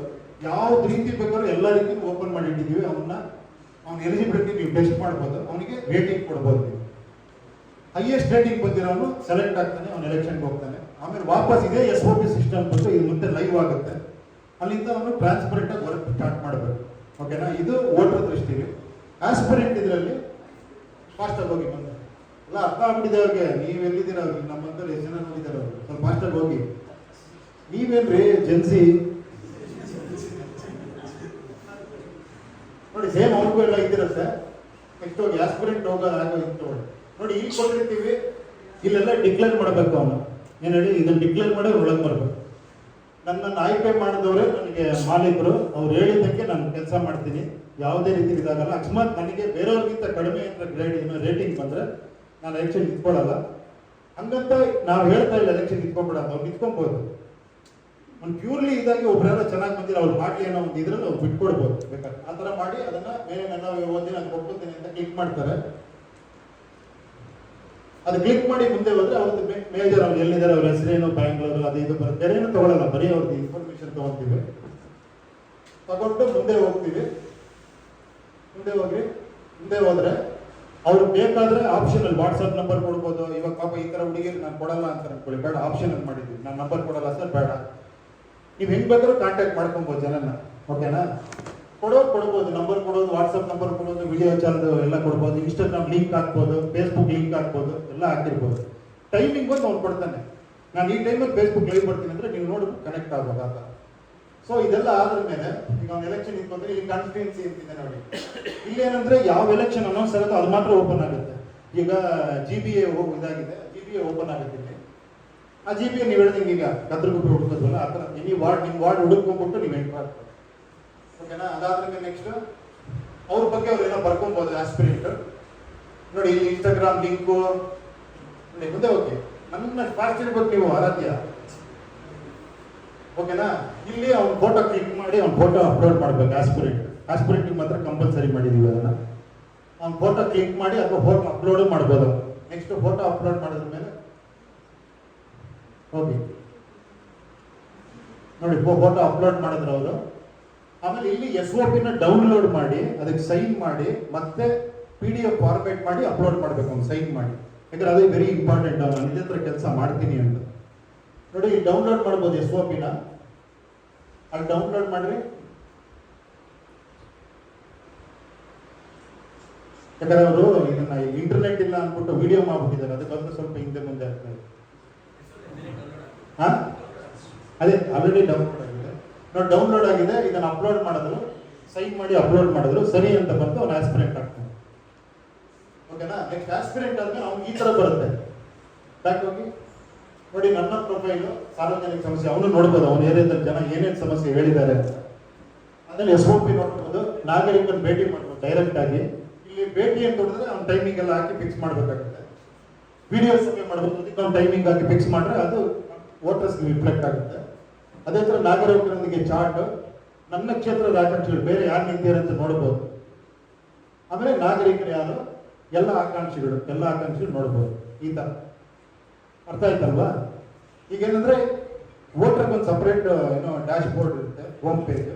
ಯಾವ್ದು ರೀತಿ ಬೇಕಾದ್ರೂ ಎಲ್ಲ ರೀತಿ ಓಪನ್ ಮಾಡಿ ಇಟ್ಟಿದ್ದೀವಿ. ಅವ್ನ ಎಲಿಜಿಬಿಲಿಟಿ ನೀವು ಟೆಸ್ಟ್ ಮಾಡ್ಬೋದು. ಅವನಿಗೆ ರೇಟಿಂಗ್ ಕೊಡ್ಬೋದು. ನೀವು ಹೈಯೆಸ್ಟ್ ರೇಟಿಂಗ್ ಬಂದಿರೋನು ಸೆಲೆಕ್ಟ್ ಆಗ್ತಾನೆ, ಅವ್ನು ಎಲೆಕ್ಷನ್ಗೆ ಹೋಗ್ತಾನೆ. ಆಮೇಲೆ ವಾಪಸ್ ಇದೇ SOP ಸಿಸ್ಟಮ್ ಬಂದು ಇದು ಮತ್ತೆ ಲೈವ್ ಆಗುತ್ತೆ. ಅಲ್ಲಿಂದ ಅವನು ಟ್ರಾನ್ಸ್ಪರೆಂಟ್ ಆಗಿ ವರ್ಕ್ ಸ್ಟಾರ್ಟ್ ಮಾಡಬೇಕು. ಓಕೆನಾ? ಇದು ವೋಟರ್ ದೃಷ್ಟಿಲಿ. ಆಸ್ಪಿರೆಂಟ್ ಇದರಲ್ಲಿ ಫಾಸ್ಟ್ ಆಗಿ ಹೋಗಿ ಬಂದ ಎಲ್ಲ ಅರ್ಥ ಆಗ್ಬಿಟ್ಟಿದೆ ಅವ್ರಿಗೆ. ನೀವು ಎಲ್ಲಿದ್ದೀರ ಅವ್ರಿಗೆ? ನಮ್ಮಂತ ಎಷ್ಟು ಜನ ನೋಡಿದ್ದಾರೆ ಅವ್ರು. ಸ್ವಲ್ಪ ಫಾಸ್ಟ್ ಆಗಿ ಹೋಗಿ. ನೀವೇನ್ರಿ ಜೆನ್ಸಿ ನೋಡಿ, ಸೇಮ್ ಅವ್ರಿಗೂ ಎಲ್ಲ ಇದ್ದಿರುತ್ತೆ. ನೆಕ್ಸ್ಟ್ ಹೋಗಿ ಆಸ್ಪಿರೆಂಟ್ ಹೋಗೋದು ಆಗೋದು ನೋಡಿ. ಇಲ್ಲಿ ಕೊಟ್ಟಿರ್ತೀವಿ, ಇಲ್ಲೆಲ್ಲ ಡಿಕ್ಲೇರ್ ಮಾಡಬೇಕು. ಅವನು ಏನು ಹೇಳಿ ಇದನ್ನ ಡಿಕ್ಲೇರ್ ಮಾಡಿ ಒಳಗೆ ಬರಬೇಕು. ನನ್ನನ್ನು ಆಯ್ಕೆ ಮಾಡಿದವರೇ ನನಗೆ ಮಾಲೀಕರು. ಅವ್ರು ಹೇಳಿದ್ದಕ್ಕೆ ನಾನು ಕೆಲಸ ಮಾಡ್ತೀನಿ. ಯಾವುದೇ ರೀತಿ ಇದಾಗಲ್ಲ. ಅಕಸ್ಮಾತ್ ನನಗೆ ಬೇರೆಯವ್ರಿಗಿಂತ ಕಡಿಮೆ ಅಂತ ಗ್ರೇಡ್ ರೇಟಿಂಗ್ ಬಂದರೆ ನಾನು ಎಲೆಕ್ಷನ್ ನಿಂತ್ಕೊಳ್ಳಲ್ಲ. ಹಂಗಂತ ನಾವು ಹೇಳ್ತಾ ಇಲ್ಲ ಎಲೆಕ್ಷನ್ ನಿಂತ್ಕೊಂಡ್ಬಿಡೋದು. ಅವ್ರು ನಿಂತ್ಕೊಬೋದು. ಒಂದು ಪ್ಯೂರ್ಲಿ ಇದಾಗಿ ಒಬ್ಬರೆಲ್ಲ ಚೆನ್ನಾಗಿ ಬಂದಿಲ್ಲ ಅವ್ರು ಮಾಡಿ ಅನ್ನೋ ಒಂದು ಇದ್ರಲ್ಲಿ ಅವ್ರು ಬಿಟ್ಕೊಡ್ಬೋದು. ಬೇಕಾದ್ರೆ ಆ ಥರ ಮಾಡಿ ಅದನ್ನ ಬೇರೆ ನನ್ನ ಓದಿ ನಾನು ಒಪ್ಕೊತೀನಿ ಅಂತ ಕ್ಲಿಕ್ ಮಾಡ್ತಾರೆ. ಅದು ಕ್ಲಿಕ್ ಮಾಡಿ ಮುಂದೆ ಹೋದ್ರೆ ಅವ್ರದ್ದು ಮೇಜರ್ ಅವ್ರು ಎಲ್ಲಿದ್ದಾರೆ, ಅವ್ರ ಹೆಸರೇನು, ಬ್ಯಾಂಗ್ಳೂರು, ಅದು ಇದು ಬರುತ್ತೆ. ಬೇರೆ ಏನು ತಗೊಳ್ಳಲ್ಲ, ಬರೀ ಅವ್ರದ್ದು ಇನ್ಫಾರ್ಮೇಶನ್ ತಗೊಂತೀವಿ. ತಗೊಂಡು ಮುಂದೆ ಹೋಗ್ತೀವಿ. ಮುಂದೆ ಹೋದ್ರೆ ಅವ್ರು ಬೇಕಾದ್ರೆ ಆಪ್ಷನ್ ಅಲ್ಲಿ ವಾಟ್ಸ್ಆಪ್ ನಂಬರ್ ಕೊಡ್ಬೋದು. ಇವಾಗ ಪಾಪ ಈ ತರ ಹುಡುಗಿರು ನಾನು ಕೊಡಲ್ಲ ಅಂತ ಅನ್ಕೊಳ್ಳಿ, ಬೇಡ ಆಪ್ಷನ್ ಅಲ್ಲಿ ಮಾಡಿದ್ವಿ, ನಾನು ನಂಬರ್ ಕೊಡಲ್ಲ ಸರ್ ಬೇಡ. ನೀವು ಹೆಂಗ್ ಬೇಕಾದ್ರೂ ಕಾಂಟ್ಯಾಕ್ಟ್ ಮಾಡ್ಕೊಬೋದು ಜನನ. ಓಕೆನಾ? ಕೊಡ್ಬೋದು, ನಂಬರ್ ಕೊಡೋದು, ವಾಟ್ಸಪ್ ನಂಬರ್ ಕೊಡೋದು, ವಿಡಿಯೋ ಚಾನಲ್ ಎಲ್ಲ ಕೊಡ್ಬೋದು, ಇನ್ಸ್ಟಾಗ್ರಾಮ್ ಲಿಂಕ್ ಹಾಕ್ಬೋದು, ಫೇಸ್ಬುಕ್ ಲಿಂಕ್ ಹಾಕ್ಬೋದು, ಎಲ್ಲ ಹಾಕಿರ್ಬೋದು. ಟೈಮಿಂಗ್ ಬಂದು ಅವ್ನು ಕೊಡ್ತಾನೆ, ನಾನು ಈ ಟೈಮಲ್ಲಿ ಫೇಸ್ಬುಕ್ ಲೈವ್ ಬರ್ತೀನಿ ಅಂದರೆ ನೀವು ನೋಡಿ ಕನೆಕ್ಟ್ ಆಗ್ಬೋದು ಆ ಥರ. ಸೊ ಇದೆಲ್ಲ ಆದ್ರ ಮೇಲೆ ಈಗ ಒಂದು ಎಲೆಕ್ಷನ್ ಇಟ್ಕೊಂಡ್ರೆ ಇಲ್ಲಿ ಕಾನ್ಸ್ಟಿಟ್ಯೂನ್ಸಿ ಅಂತಿದೆ ನೋಡಿ, ಇಲ್ಲಿ ಏನಂದ್ರೆ ಯಾವ ಎಲೆಕ್ಷನ್ ಅನೌನ್ಸ್ ಆಗುತ್ತೋ ಅದು ಮಾತ್ರ ಓಪನ್ ಆಗುತ್ತೆ. ಈಗ GBA ಇದಾಗಿದೆ, GBA ಓಪನ್ ಆಗುತ್ತೆ ಇಲ್ಲಿ. ಆ GBA ನೀವು ಹೇಳ್ದಂಗೆ ಈಗ ಕತ್ರಗುಪ್ಪೆ ಹುಡುಕೋದ್ವಲ್ಲ ಆ ಥರ ನಿಮ್ಮ ವಾರ್ಡ್ ಹುಡುಕೊಂಡ್ಬಿಟ್ಟು ನೀವು ಎಂಟ್ರ್ ಆಗ್ತದೆ. ಓಕೆನಾ? ಅದಾದ್ಮೇಲೆ ನೆಕ್ಸ್ಟ್ ಅವ್ರ ಬಗ್ಗೆ ಅವ್ರು ಏನೋ ಬರ್ಕೊಬೋದು ಆಸ್ಪಿರೆಂಟ್ ನೋಡಿ. ಇಲ್ಲಿ ಇನ್ಸ್ಟಾಗ್ರಾಮ್ ಲಿಂಕು ನೋಡಿ, ಮುಂದೆ ಓಕೆ ನನ್ನ ಫಾಸ್ಟ್ ಇರ್ಬೇಕು ನೀವು ಆರಾಧ್ಯ. ಓಕೆನಾ? ಇಲ್ಲಿ ಅವ್ನ ಫೋಟೋ ಕ್ಲಿಕ್ ಮಾಡಿ ಅವ್ನ ಫೋಟೋ ಅಪ್ಲೋಡ್ ಮಾಡ್ಬೇಕು. ಆಸ್ಪಿರೆಂಟ್ ಮಾತ್ರ ಕಂಪಲ್ಸರಿ ಮಾಡಿದೀವಿ ಅದನ್ನ. ಅವ್ನ ಫೋಟೋ ಕ್ಲಿಕ್ ಮಾಡಿ ಅಥವಾ ಫೋಟೋ ಅಪ್ಲೋಡ್ ಮಾಡ್ಬೋದು. ನೆಕ್ಸ್ಟ್ ಫೋಟೋ ಅಪ್ಲೋಡ್ ಮಾಡಿದ ಮೇಲೆ ಓಕೆ ನೋಡಿ ಫೋಟೋ ಅಪ್ಲೋಡ್ ಮಾಡಿದ್ರು ಅವರು. ಆಮೇಲೆ ಇಲ್ಲಿ SOP ನ ಡೌನ್ಲೋಡ್ ಮಾಡಿ ಅದಕ್ಕೆ ಸೈನ್ ಮಾಡಿ ಮತ್ತೆ PDF ಫಾರ್ಮೇಟ್ ಮಾಡಿ ಅಪ್ಲೋಡ್ ಮಾಡ್ಬೇಕು ಅವ್ನು ಸೈನ್ ಮಾಡಿ. ಯಾಕಂದ್ರೆ ಅದು ವೆರಿ ಇಂಪಾರ್ಟೆಂಟ್. ನಾನು ಇದೇ ಥರ ಕೆಲಸ ಮಾಡ್ತೀನಿ ಅಂತ ನೋಡಿ. ಡೌನ್ಲೋಡ್ ಮಾಡ್ಬೋದು SOP ನ. ಅಲ್ಲಿ ಡೌನ್ಲೋಡ್ ಮಾಡ್ರಿ. ಯಾಕಂದ್ರೆ ಅವರು ಇದನ್ನ ಇಂಟರ್ನೆಟ್ ಇಲ್ಲ ಅಂದ್ಬಿಟ್ಟು ವಿಡಿಯೋ ಮಾಡ್ಬಿಟ್ಟಿದ್ದಾರೆ, ಅದಕ್ಕೊಂದು ಸ್ವಲ್ಪ ಹಿಂದೆ ಮುಂದೆ ಆಗ್ತದೆ. ಹಾ ಅದೇ ಆಲ್ರೆಡಿ ಡೌನ್ಲೋಡ್ ಆಗಿದೆ ನೋಡಿ. ಡೌನ್ಲೋಡ್ ಆಗಿದೆ, ಇದನ್ನ ಅಪ್ಲೋಡ್ ಮಾಡಿದ್ರು, ಸೈನ್ ಮಾಡಿ ಅಪ್ಲೋಡ್ ಮಾಡಿದ್ರು, ಸರಿ ಅಂತ ಬಂದು ಅವ್ನು ಆಸ್ಪಿರೆಂಟ್ ಆಗ್ತಾನೆ. ಓಕೆನಾ? ನೆಕ್ಸ್ಟ್ ಆಸ್ಪಿರೆಂಟ್ ಆದ್ಮೇಲೆ ಅವ್ನು ಈ ತರ ಬರುತ್ತೆ. ಬ್ಯಾಕ್ ಹೋಗಿ ನೋಡಿ, ನನ್ನ ಪ್ರೊಫೈಲು ಸಾರ್ವಜನಿಕ ಸಮಸ್ಯೆ ಅವನು ನೋಡ್ಬೋದು, ಅವನ ಏರಿಯಾದಲ್ಲಿ ಜನ ಏನೇನು ಸಮಸ್ಯೆ ಹೇಳಿದ್ದಾರೆ ಅಂತ. ಆಮೇಲೆ SOP ನೋಡ್ಬೋದು, ನಾಗರಿಕನ ಭೇಟಿ ಮಾಡ್ಬೋದು ಡೈರೆಕ್ಟ್ ಆಗಿ. ಇಲ್ಲಿ ಭೇಟಿ ಅಂತ ನೋಡಿದ್ರೆ ಅವ್ನ ಟೈಮಿಂಗ್ ಎಲ್ಲ ಹಾಕಿ ಫಿಕ್ಸ್ ಮಾಡ್ಬೇಕಾಗುತ್ತೆ. ವಿಡಿಯೋ ಸಭೆ ಮಾಡ್ಬೋದು, ಅದಕ್ಕೆ ಅವ್ನ ಟೈಮಿಂಗ್ ಹಾಕಿ ಫಿಕ್ಸ್ ಮಾಡ್ರೆ ಅದು ವೋಟರ್ಸ್ಗೆ ರಿಫ್ಲೆಕ್ಟ್ ಆಗುತ್ತೆ. ಅದೇ ಥರ ನಾಗರಿಕರೊಂದಿಗೆ ಚಾರ್ಟ್, ನನ್ನ ಕ್ಷೇತ್ರದ ಆಕಾಂಕ್ಷಿಗಳು ಬೇರೆ ಯಾರು ನಿಂತಿದ್ದಾರೆ ಅಂತ ನೋಡ್ಬೋದು. ಆಮೇಲೆ ನಾಗರಿಕರು ಯಾರು, ಎಲ್ಲ ಆಕಾಂಕ್ಷಿಗಳು ನೋಡ್ಬೋದು. ಈ ಥರ ಅರ್ಥ ಆಯ್ತಲ್ವಾ? ಈಗೇನಂದ್ರೆ ವೋಟರ್ಗೆ ಒಂದು ಸಪ್ರೇಟ್ ಏನೋ ಡ್ಯಾಶ್ ಬೋರ್ಡ್ ಇರುತ್ತೆ, ಹೋಮ್ ಪೇಜ್.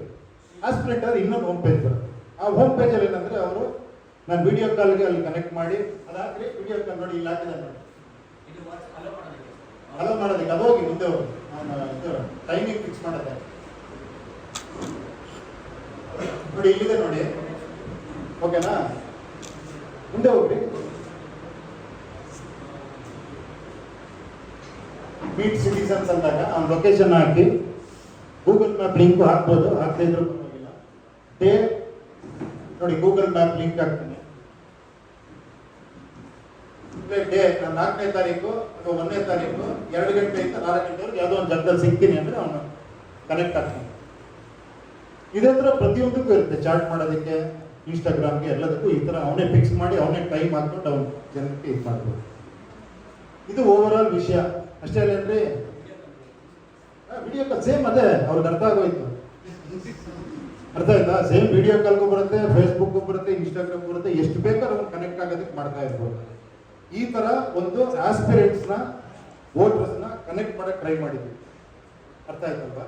ಆಸ್ಪಿರೆಂಟ್ ಆದ್ರೆ ಇನ್ನೊಂದು ಹೋಮ್ ಪೇಜ್ ಬರುತ್ತೆ. ಆ ಹೋಮ್ ಪೇಜಲ್ಲಿ ಏನಂದ್ರೆ ಅವರು ನಾನು ವಿಡಿಯೋ ಕಾಲ್ಗೆ ಅಲ್ಲಿ ಕನೆಕ್ಟ್ ಮಾಡಿ ಅದಾದ್ರೆ ವಿಡಿಯೋ ಕಾಲ್ ನೋಡಿ ಇಲ್ಲಿ ಹಾಕಿದೆ ನೋಡಿ, ಅಲೋ ಮಾಡೋದಕ್ಕೆ ಅದು ಹೋಗಿ ಮುಂದೆ ಹೋಗಿ ಟೈಮಿಂಗ್ ಫಿಕ್ಸ್ ಮಾಡೋದೆ ನೋಡಿ, ಇಲ್ಲಿದೆ ನೋಡಿ. ಓಕೆನಾ? ಮುಂದೆ ಹೋಗ್ರಿ. ಮೀಟ್ ಸಿಟಿಸನ್ಸ್ ಅಂದಾಗ ಅವ್ನ ಲೊಕೇಶನ್ ಹಾಕಿ ಗೂಗಲ್ ಮ್ಯಾಪ್ ಲಿಂಕ್ ಹಾಕ್ಬೋದು, ಹಾಕದೇ ಇದ್ರೂ ಪರವಾಗಿಲ್ಲ. ಡೇ ನೋಡಿ, ಗೂಗಲ್ ಮ್ಯಾಪ್ ಲಿಂಕ್ ಹಾಕ್ತೀನಿ. ಡೇ ನಾನು 4ನೇ ತಾರೀಕು ಅಥವಾ 1ನೇ ತಾರೀಕು 2 ಗಂಟೆಯಿಂದ 4 ಗಂಟೆವರೆಗೆ ಯಾವುದೋ ಒಂದು ಜಾಗದಲ್ಲಿ ಸಿಗ್ತೀನಿ ಅಂದ್ರೆ ಅವನು ಕನೆಕ್ಟ್ ಆಗ್ತಾನೆ. ಇದೇ ಥರ ಪ್ರತಿಯೊಂದಕ್ಕೂ ಇರುತ್ತೆ, ಚಾರ್ಟ್ ಮಾಡೋದಕ್ಕೆ, ಇನ್ಸ್ಟಾಗ್ರಾಮ್ಗೆ, ಎಲ್ಲದಕ್ಕೂ ಈ ಥರ ಅವನೇ ಫಿಕ್ಸ್ ಮಾಡಿ ಅವನೇ ಟೈಮ್ ಹಾಕ್ಕೊಂಡು ಅವ್ನು ಜನಕ್ಕೆ ಇದು ಮಾಡ್ಬೋದು. ಇದು ಓವರ್ ಆಲ್ ವಿಷಯ ಅಷ್ಟೇ ಅಲ್ಲೇನ್ರಿ? ವಿಡಿಯೋ ಕಾಲ್ ಸೇಮ್ ಅದೇ, ಅವ್ರಿಗೆ ಅರ್ಥ ಆಗೋಯ್ತು. ಅರ್ಥ ಆಯ್ತಾ? ಸೇಮ್ ವಿಡಿಯೋ ಕಾಲ್ಗೂ ಬರುತ್ತೆ, ಫೇಸ್ಬುಕ್ಗೂ ಬರುತ್ತೆ, ಇನ್ಸ್ಟಾಗ್ರಾಮ್ ಬರುತ್ತೆ, ಎಷ್ಟು ಬೇಕಾದ್ರೂ ಅವ್ನು ಕನೆಕ್ಟ್ ಆಗೋದಕ್ಕೆ ಮಾಡ್ತಾ ಇರ್ಬೋದು. ಈ ತರ ಒಂದು ಆಸ್ಪಿರೆಂಟ್ಸ್ನ ವೋಟರ್ಸ್ನ ಕನೆಕ್ಟ್ ಮಾಡಕ್ಕೆ ಟ್ರೈ ಮಾಡಿದ್ವಿ. ಅರ್ಥ ಆಯ್ತಲ್ವಾ?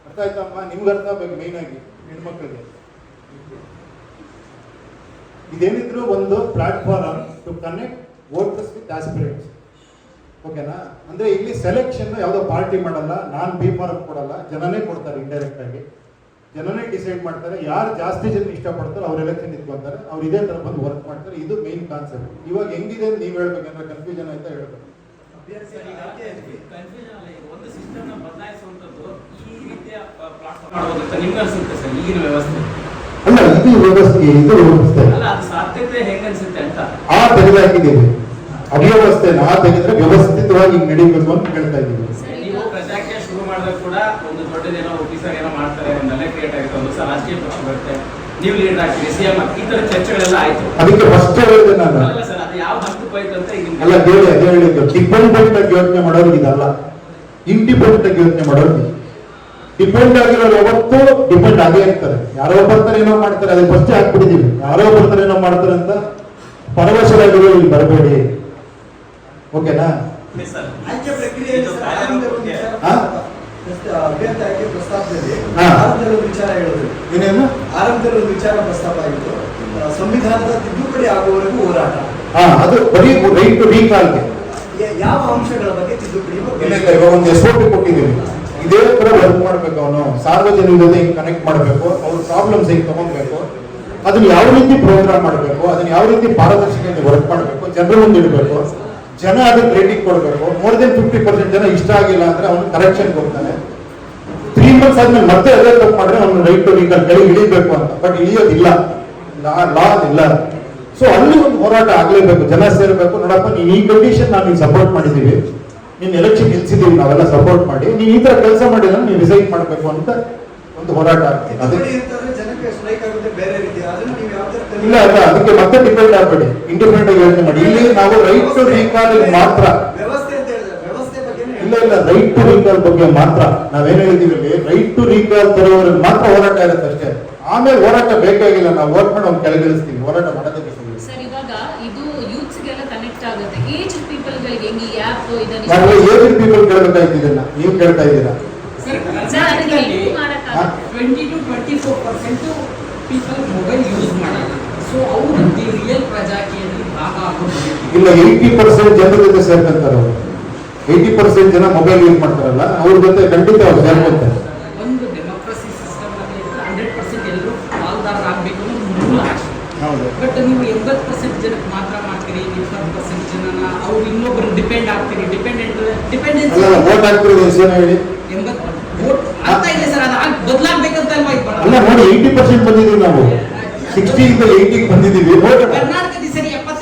ಅರ್ಥ ಆಯ್ತಮ್ಮ? ನಿಮ್ಗೆ ಅರ್ಥ ಆಗ್ಬೇಕು, ಮೇಯ್ನ್ ಆಗಿ ಹೆಣ್ಮಕ್ಳಿಗೆ. ಇದೇನಿದ್ರು ಒಂದು platform to connect voters with aspirants. ಓಕೆನಾ? ಅಂದ್ರೆ ಇಲ್ಲಿ ಸೆಲೆಕ್ಷನ್ ಯಾವುದೋ ಪಾರ್ಟಿ ಮಾಡಲ್ಲ, ನಾನ್ ಬಿ ಫಾರ್ಮ್ ಕೊಡಲ್ಲ, ಜನನೇ ಕೊಡ್ತಾರೆ. ಇಂಡೈರೆಕ್ಟ್ ಆಗಿ ಜನನೇ ಡಿಸೈಡ್ ಮಾಡ್ತಾರೆ. ಯಾರು ಜಾಸ್ತಿ ಜನ ಇಷ್ಟಪಡ್ತಾರೆ ಅವ್ರ ಎಲೆಕ್ಷನ್ ಇಟ್ಕೊತಾರೆ, ಅವ್ರು ಇದೇ ತರ ಬಂದು ವರ್ಕ್ ಮಾಡ್ತಾರೆ. ಇದು ಮೇನ್ ಕಾನ್ಸೆಪ್ಟ್. ಇವಾಗ ಹೆಂಗಿದೆ ಅಂತ ನೀವು ಹೇಳ್ಬೇಕಂದ್ರೆ ಕನ್ಫ್ಯೂಷನ್ ಆಯ್ತಾ ಹೇಳ್ಬೇಕು. ಅಲ್ಲ, ಇದು ವ್ಯವಸ್ಥೆ, ಇದು ವ್ಯವಸ್ಥೆ ಆ ತೆಗೆದಾಕಿದ್ದೀವಿ. ಅವ್ಯವಸ್ಥೆನ ಆ ತೆಗೆದ್ರೆ ವ್ಯವಸ್ಥಿತವಾಗಿ ನಡೀಬೇಕು ಅಂತ ಹೇಳ್ತಾ ಇದ್ದೀವಿ. ನೀವು ಪ್ರಜಾಕ್ಕೆ ಶುರು ಮಾಡಿದಾಗ ಕೂಡ ಒಂದು ದೊಡ್ಡದೇನೋ ಆಫೀಸರ್ ಏನೋ ಮಾಡ್ತಾರೆ, ಒಂದೆಲ್ಲ ಕ್ರಿಯೇಟ್ ಆಗುತ್ತೆ, ಒಂದು ಸಲ ರಾಜಕೀಯ ಪಕ್ಷ ಬರುತ್ತೆ, ನೀವು ಲೀಡರ್ ಆಗ್ತೀರಿ, CM ಈ ತರ ಚರ್ಚೆಗಳೆಲ್ಲ ಆಯ್ತು. ಅದಕ್ಕೆ ಫಸ್ಟ್ ಹೇಳಿದೆ ನಾನು. ಅಲ್ಲ ಸರ್, ಅದು ಯಾವ ಹಂತಕ್ಕೆ ಹೋಯ್ತು ಅಂತ ಈಗ ಅಲ್ಲ ಹೇಳಿ, ಅದೇ ಹೇಳಿದ್ದು. ಡಿಪೆಂಡೆಂಟ್ ಆಗಿ ಯೋಚನೆ ಮಾಡೋರು ಇದಲ್ಲ, ಇಂಡಿಪೆಂಡೆಂಟ್ ಆಗಿ ಯೋಚನೆ ಮಾಡೋರು. ಡಿಪೆಂಡ್ ಆಗಿರೋರು ಯಾವತ್ತೂ ಡಿಪೆಂಡ್ ಆಗೇ ಇರ್ತಾರೆ. ಯಾರೋ ಬರ್ತಾರೆ ಏನೋ ಮಾಡ್ತಾರೆ, ಅದಕ್ಕೆ ಫಸ್ಟ್ ಹಾಕ್ಬಿಟ್ಟಿದೀವಿ. ಯಾರೋ ಬರ್ತಾರೆ ಏನೋ ಮಾಡ್ತಾರೆ ಅಂತ ಪರವಶರಾಗಿರೋ ಇಲ್ಲಿ ಬರಬೇಡಿ. ಓಕೆನಾ? ಆಯ್ಕೆ ಪ್ರಕ್ರಿಯೆ ಅಭ್ಯರ್ಥಿ ಆಯ್ಕೆ ಪ್ರಸ್ತಾಪದಲ್ಲಿ ವಿಚಾರ ಹೇಳಿದ್ರು. ಏನೇನು ಆರಂಭದಲ್ಲಿ ಒಂದು ವಿಚಾರ ಪ್ರಸ್ತಾಪ ಆಗಿತ್ತು, ಸಂವಿಧಾನದ ತಿದ್ದುಪಡಿ ಆಗುವವರೆಗೂ ಹೋರಾಟ. ಅದು ಬರೀ ರೈಟ್ ಟು ರೀಕಾಲ್ಗೆ ಯಾವ ಅಂಶಗಳ ಬಗ್ಗೆ ತಿದ್ದುಪಡಿ? ಇವಾಗ ಒಂದು SOP ಕೊಟ್ಟಿದ್ದೀವಿ. ಇದೇ ತರ ವರ್ಕ್ ಮಾಡ್ಬೇಕು. ಅವನು ಸಾರ್ವಜನಿಕ ಜೊತೆ ಹಿಂಗ್ ಕನೆಕ್ಟ್ ಮಾಡಬೇಕು, ಅವ್ರ ಪ್ರಾಬ್ಲಮ್ಸ್ ಹಿಂಗ್ ತಗೊಂಡ್ಬೇಕು, ಅದನ್ನ ಯಾವ ರೀತಿ ಪ್ರೋಗ್ರಾಮ್ ಮಾಡಬೇಕು, ಅದನ್ನ ಯಾವ ರೀತಿ ಪಾರದರ್ಶಕತೆ ವರ್ಕ್ ಮಾಡಬೇಕು, ಜನರ ಮುಂದೆ ಇಡಬೇಕು, ಜನ ಅದಕ್ಕೆ ರೇಟಿಂಗ್ ಕೊಡಬೇಕು. ಮೋರ್ ದೆನ್ 50% ಜನ ಇಷ್ಟ ಆಗಿಲ್ಲ ಅಂದ್ರೆ ಅವನು ಕರೆಕ್ಷನ್ ಹೋಗ್ತಾನೆ. 3 months ಆದ್ಮೇಲೆ ಮತ್ತೆ ಅದೇ ತಪ್ಪು ಮಾಡಿದ್ರೆ ಅವ್ನು ರೈಟ್ ಟು ರಿಕಾಲ್ ಕೆಳಗೆ ಇಳಿಬೇಕು ಅಂತ. ಬಟ್ ಇಳಿಯೋದಿಲ್ಲ, ಲಾ ಇಲ್ಲ. ಸೊ ಅಲ್ಲಿ ಒಂದು ಹೋರಾಟ ಆಗ್ಲೇಬೇಕು, ಜನ ಸೇರ್ಬೇಕು. ನೋಡಪ್ಪ, ನೀನ್ ಈ ಕಂಡೀಷನ್ ನಾವು ಸಪೋರ್ಟ್ ಮಾಡಿದೀವಿ, ನೀನ್ ಎಲೆಕ್ಷನ್ ನಿಲ್ಸಿದೀವಿ ನಾವೆಲ್ಲ ಸಪೋರ್ಟ್ ಮಾಡಿ, ನೀನ್ ಈ ತರ ಕೆಲಸ ಮಾಡಿದ್ರೆ ನೀವು ರಿಸೈನ್ ಮಾಡ್ಬೇಕು ಅಂತ ಒಂದು ಹೋರಾಟ ಆಗ್ತದೆ. ಅದೇ ಜನಕ್ಕೆ ಸ್ಟ್ರೈಕ್ ಆಗುತ್ತೆ ಬೇರೆ ರೀತಿ, ಅದನ್ನ ನೀವು ಯಾವ ತರ ಇಲ್ಲ ಅಲ್ಲ, ಅದಕ್ಕೆ ಮತ್ತೆ ಡಿಪೆಂಡ್ ಆಗ್ಬೇಡಿ, ಇಂಡಿಪೆಂಡೆಂಟ್ ಆಗಿ ಯೋಚನೆ ಮಾಡಿ. ಇಲ್ಲಿ ನಾವು ರೈಟ್ ಟು ರೀಕಾಲ್ ಮಾತ್ರ, ವ್ಯವಸ್ಥೆ ಅಂತ ಹೇಳಿದ್ರೆ ವ್ಯವಸ್ಥೆ ಬಗ್ಗೆ ಇಲ್ಲ ಇಲ್ಲ, ರೈಟ್ ಟು ರೀಕಾಲ್ ಬಗ್ಗೆ ಮಾತ್ರ ನಾವೇನ್ ಹೇಳಿದೀವಿ ಇಲ್ಲಿ, ರೈಟ್ ಟು ರೀಕಾಲ್ ತರೋರಿಗೆ ಮಾತ್ರ ಹೋರಾಟ ಇರುತ್ತೆ ಅಷ್ಟೇ. ಆಮೇಲೆ ಹೋರಾಟ ಬೇಕಾಗಿಲ್ಲ, ನಾವು ವರ್ಕ್ ಮಾಡಿ ಅವ್ನು ಕೆಳಗಿಳಿಸ್ತೀವಿ, ಹೋರಾಟ ಮಾಡೋದಕ್ಕೆ ಸರ್. ಇವಾಗ ಇದು ಯೂತ್ಸ್ಗೆಲ್ಲ ಕನೆಕ್ಟ್ ಆಗುತ್ತೆ, ಏಜ್ ಪೀಪಲ್ ಗಳಿಗೆ ಹೆಂಗೆ ಈ ಆಪ್ ಇದನ್ನ ನಾವು ಏಜ್ ಪೀಪಲ್ ಕೇಳಬೇಕಾಯ್ತು, ಇದನ್ನ ನೀವು ಕೇಳ್ತಾ ಇದ್ದೀರಾ. ಸರ್ ಅದಕ್ಕೆ ಹೆಂಗ್ ಮಾಡಕ್ಕಾಗುತ್ತೆ? 20 to 24% people ಮೊಬೈಲ್ ಯೂಸ್ ಮಾಡಲ್ಲ. ಸೊ ಅವರು ರಿಯಲ್ ಪ್ರಜಾಕೀಯದಲ್ಲಿ ಭಾಗ ಆಗೋದು ಇಲ್ಲ, 80% ಜನರ ಜೊತೆ ಸೇರ್ಕೊಂತಾರೆ ಅವರು. 80% ಜನ ಮೊಬೈಲ್ ಯೂಸ್ ಮಾಡ್ತಾರಲ್ಲ, ಅವ್ರ ಜೊತೆ ಖಂಡಿತ ಅವ್ರು ಸೇರ್ಕೊಂತಾರೆ. ಒಂದು ಡೆಮೋಕ್ರಸಿ ಸಿಸ್ಟಮ್ ಅಲ್ಲಿ 100% ಎಲ್ಲರೂ ಪಾಲ್ದಾರರಾಗಬೇಕು ಅನ್ನೋದು ಮೂಲ ಆಶೆ. ಹೌದು. ಬಟ್ ನೀವು 80% ಜನಕ್ಕೆ ಮಾತ್ರ ಮಾಡ್ತೀರಿ, 20% ಜನನ ಅವ್ರು ಇನ್ನೊಬ್ರು ಡಿಪೆಂಡ್ ಆಗ್ತೀರಿ. ಡಿಪೆಂಡೆನ್ಸಿ ಅಲ್ಲ, ವೋಟ್ ಹಾಕ್ತಿರೋದು ಎಷ್ಟು ಜನ ಹೇಳಿ? 80 ವೋಟ್ ಆಗ್ತಾ ಇದೆ ಸರ್. ಅದು ಬದಲಾಗಬೇಕಂತ ಅಲ್ವಾ ಇದು ಅಲ್ಲ ನೋಡಿ, 80% ಬಂದಿದ್ದೀವಿ ನಾವು, 60 ಇಂದ 80 ಬಂದಿದ್ದೀವಿ. ವೋಟ್ ಕರ್ನಾಟಕದ ಸರಿ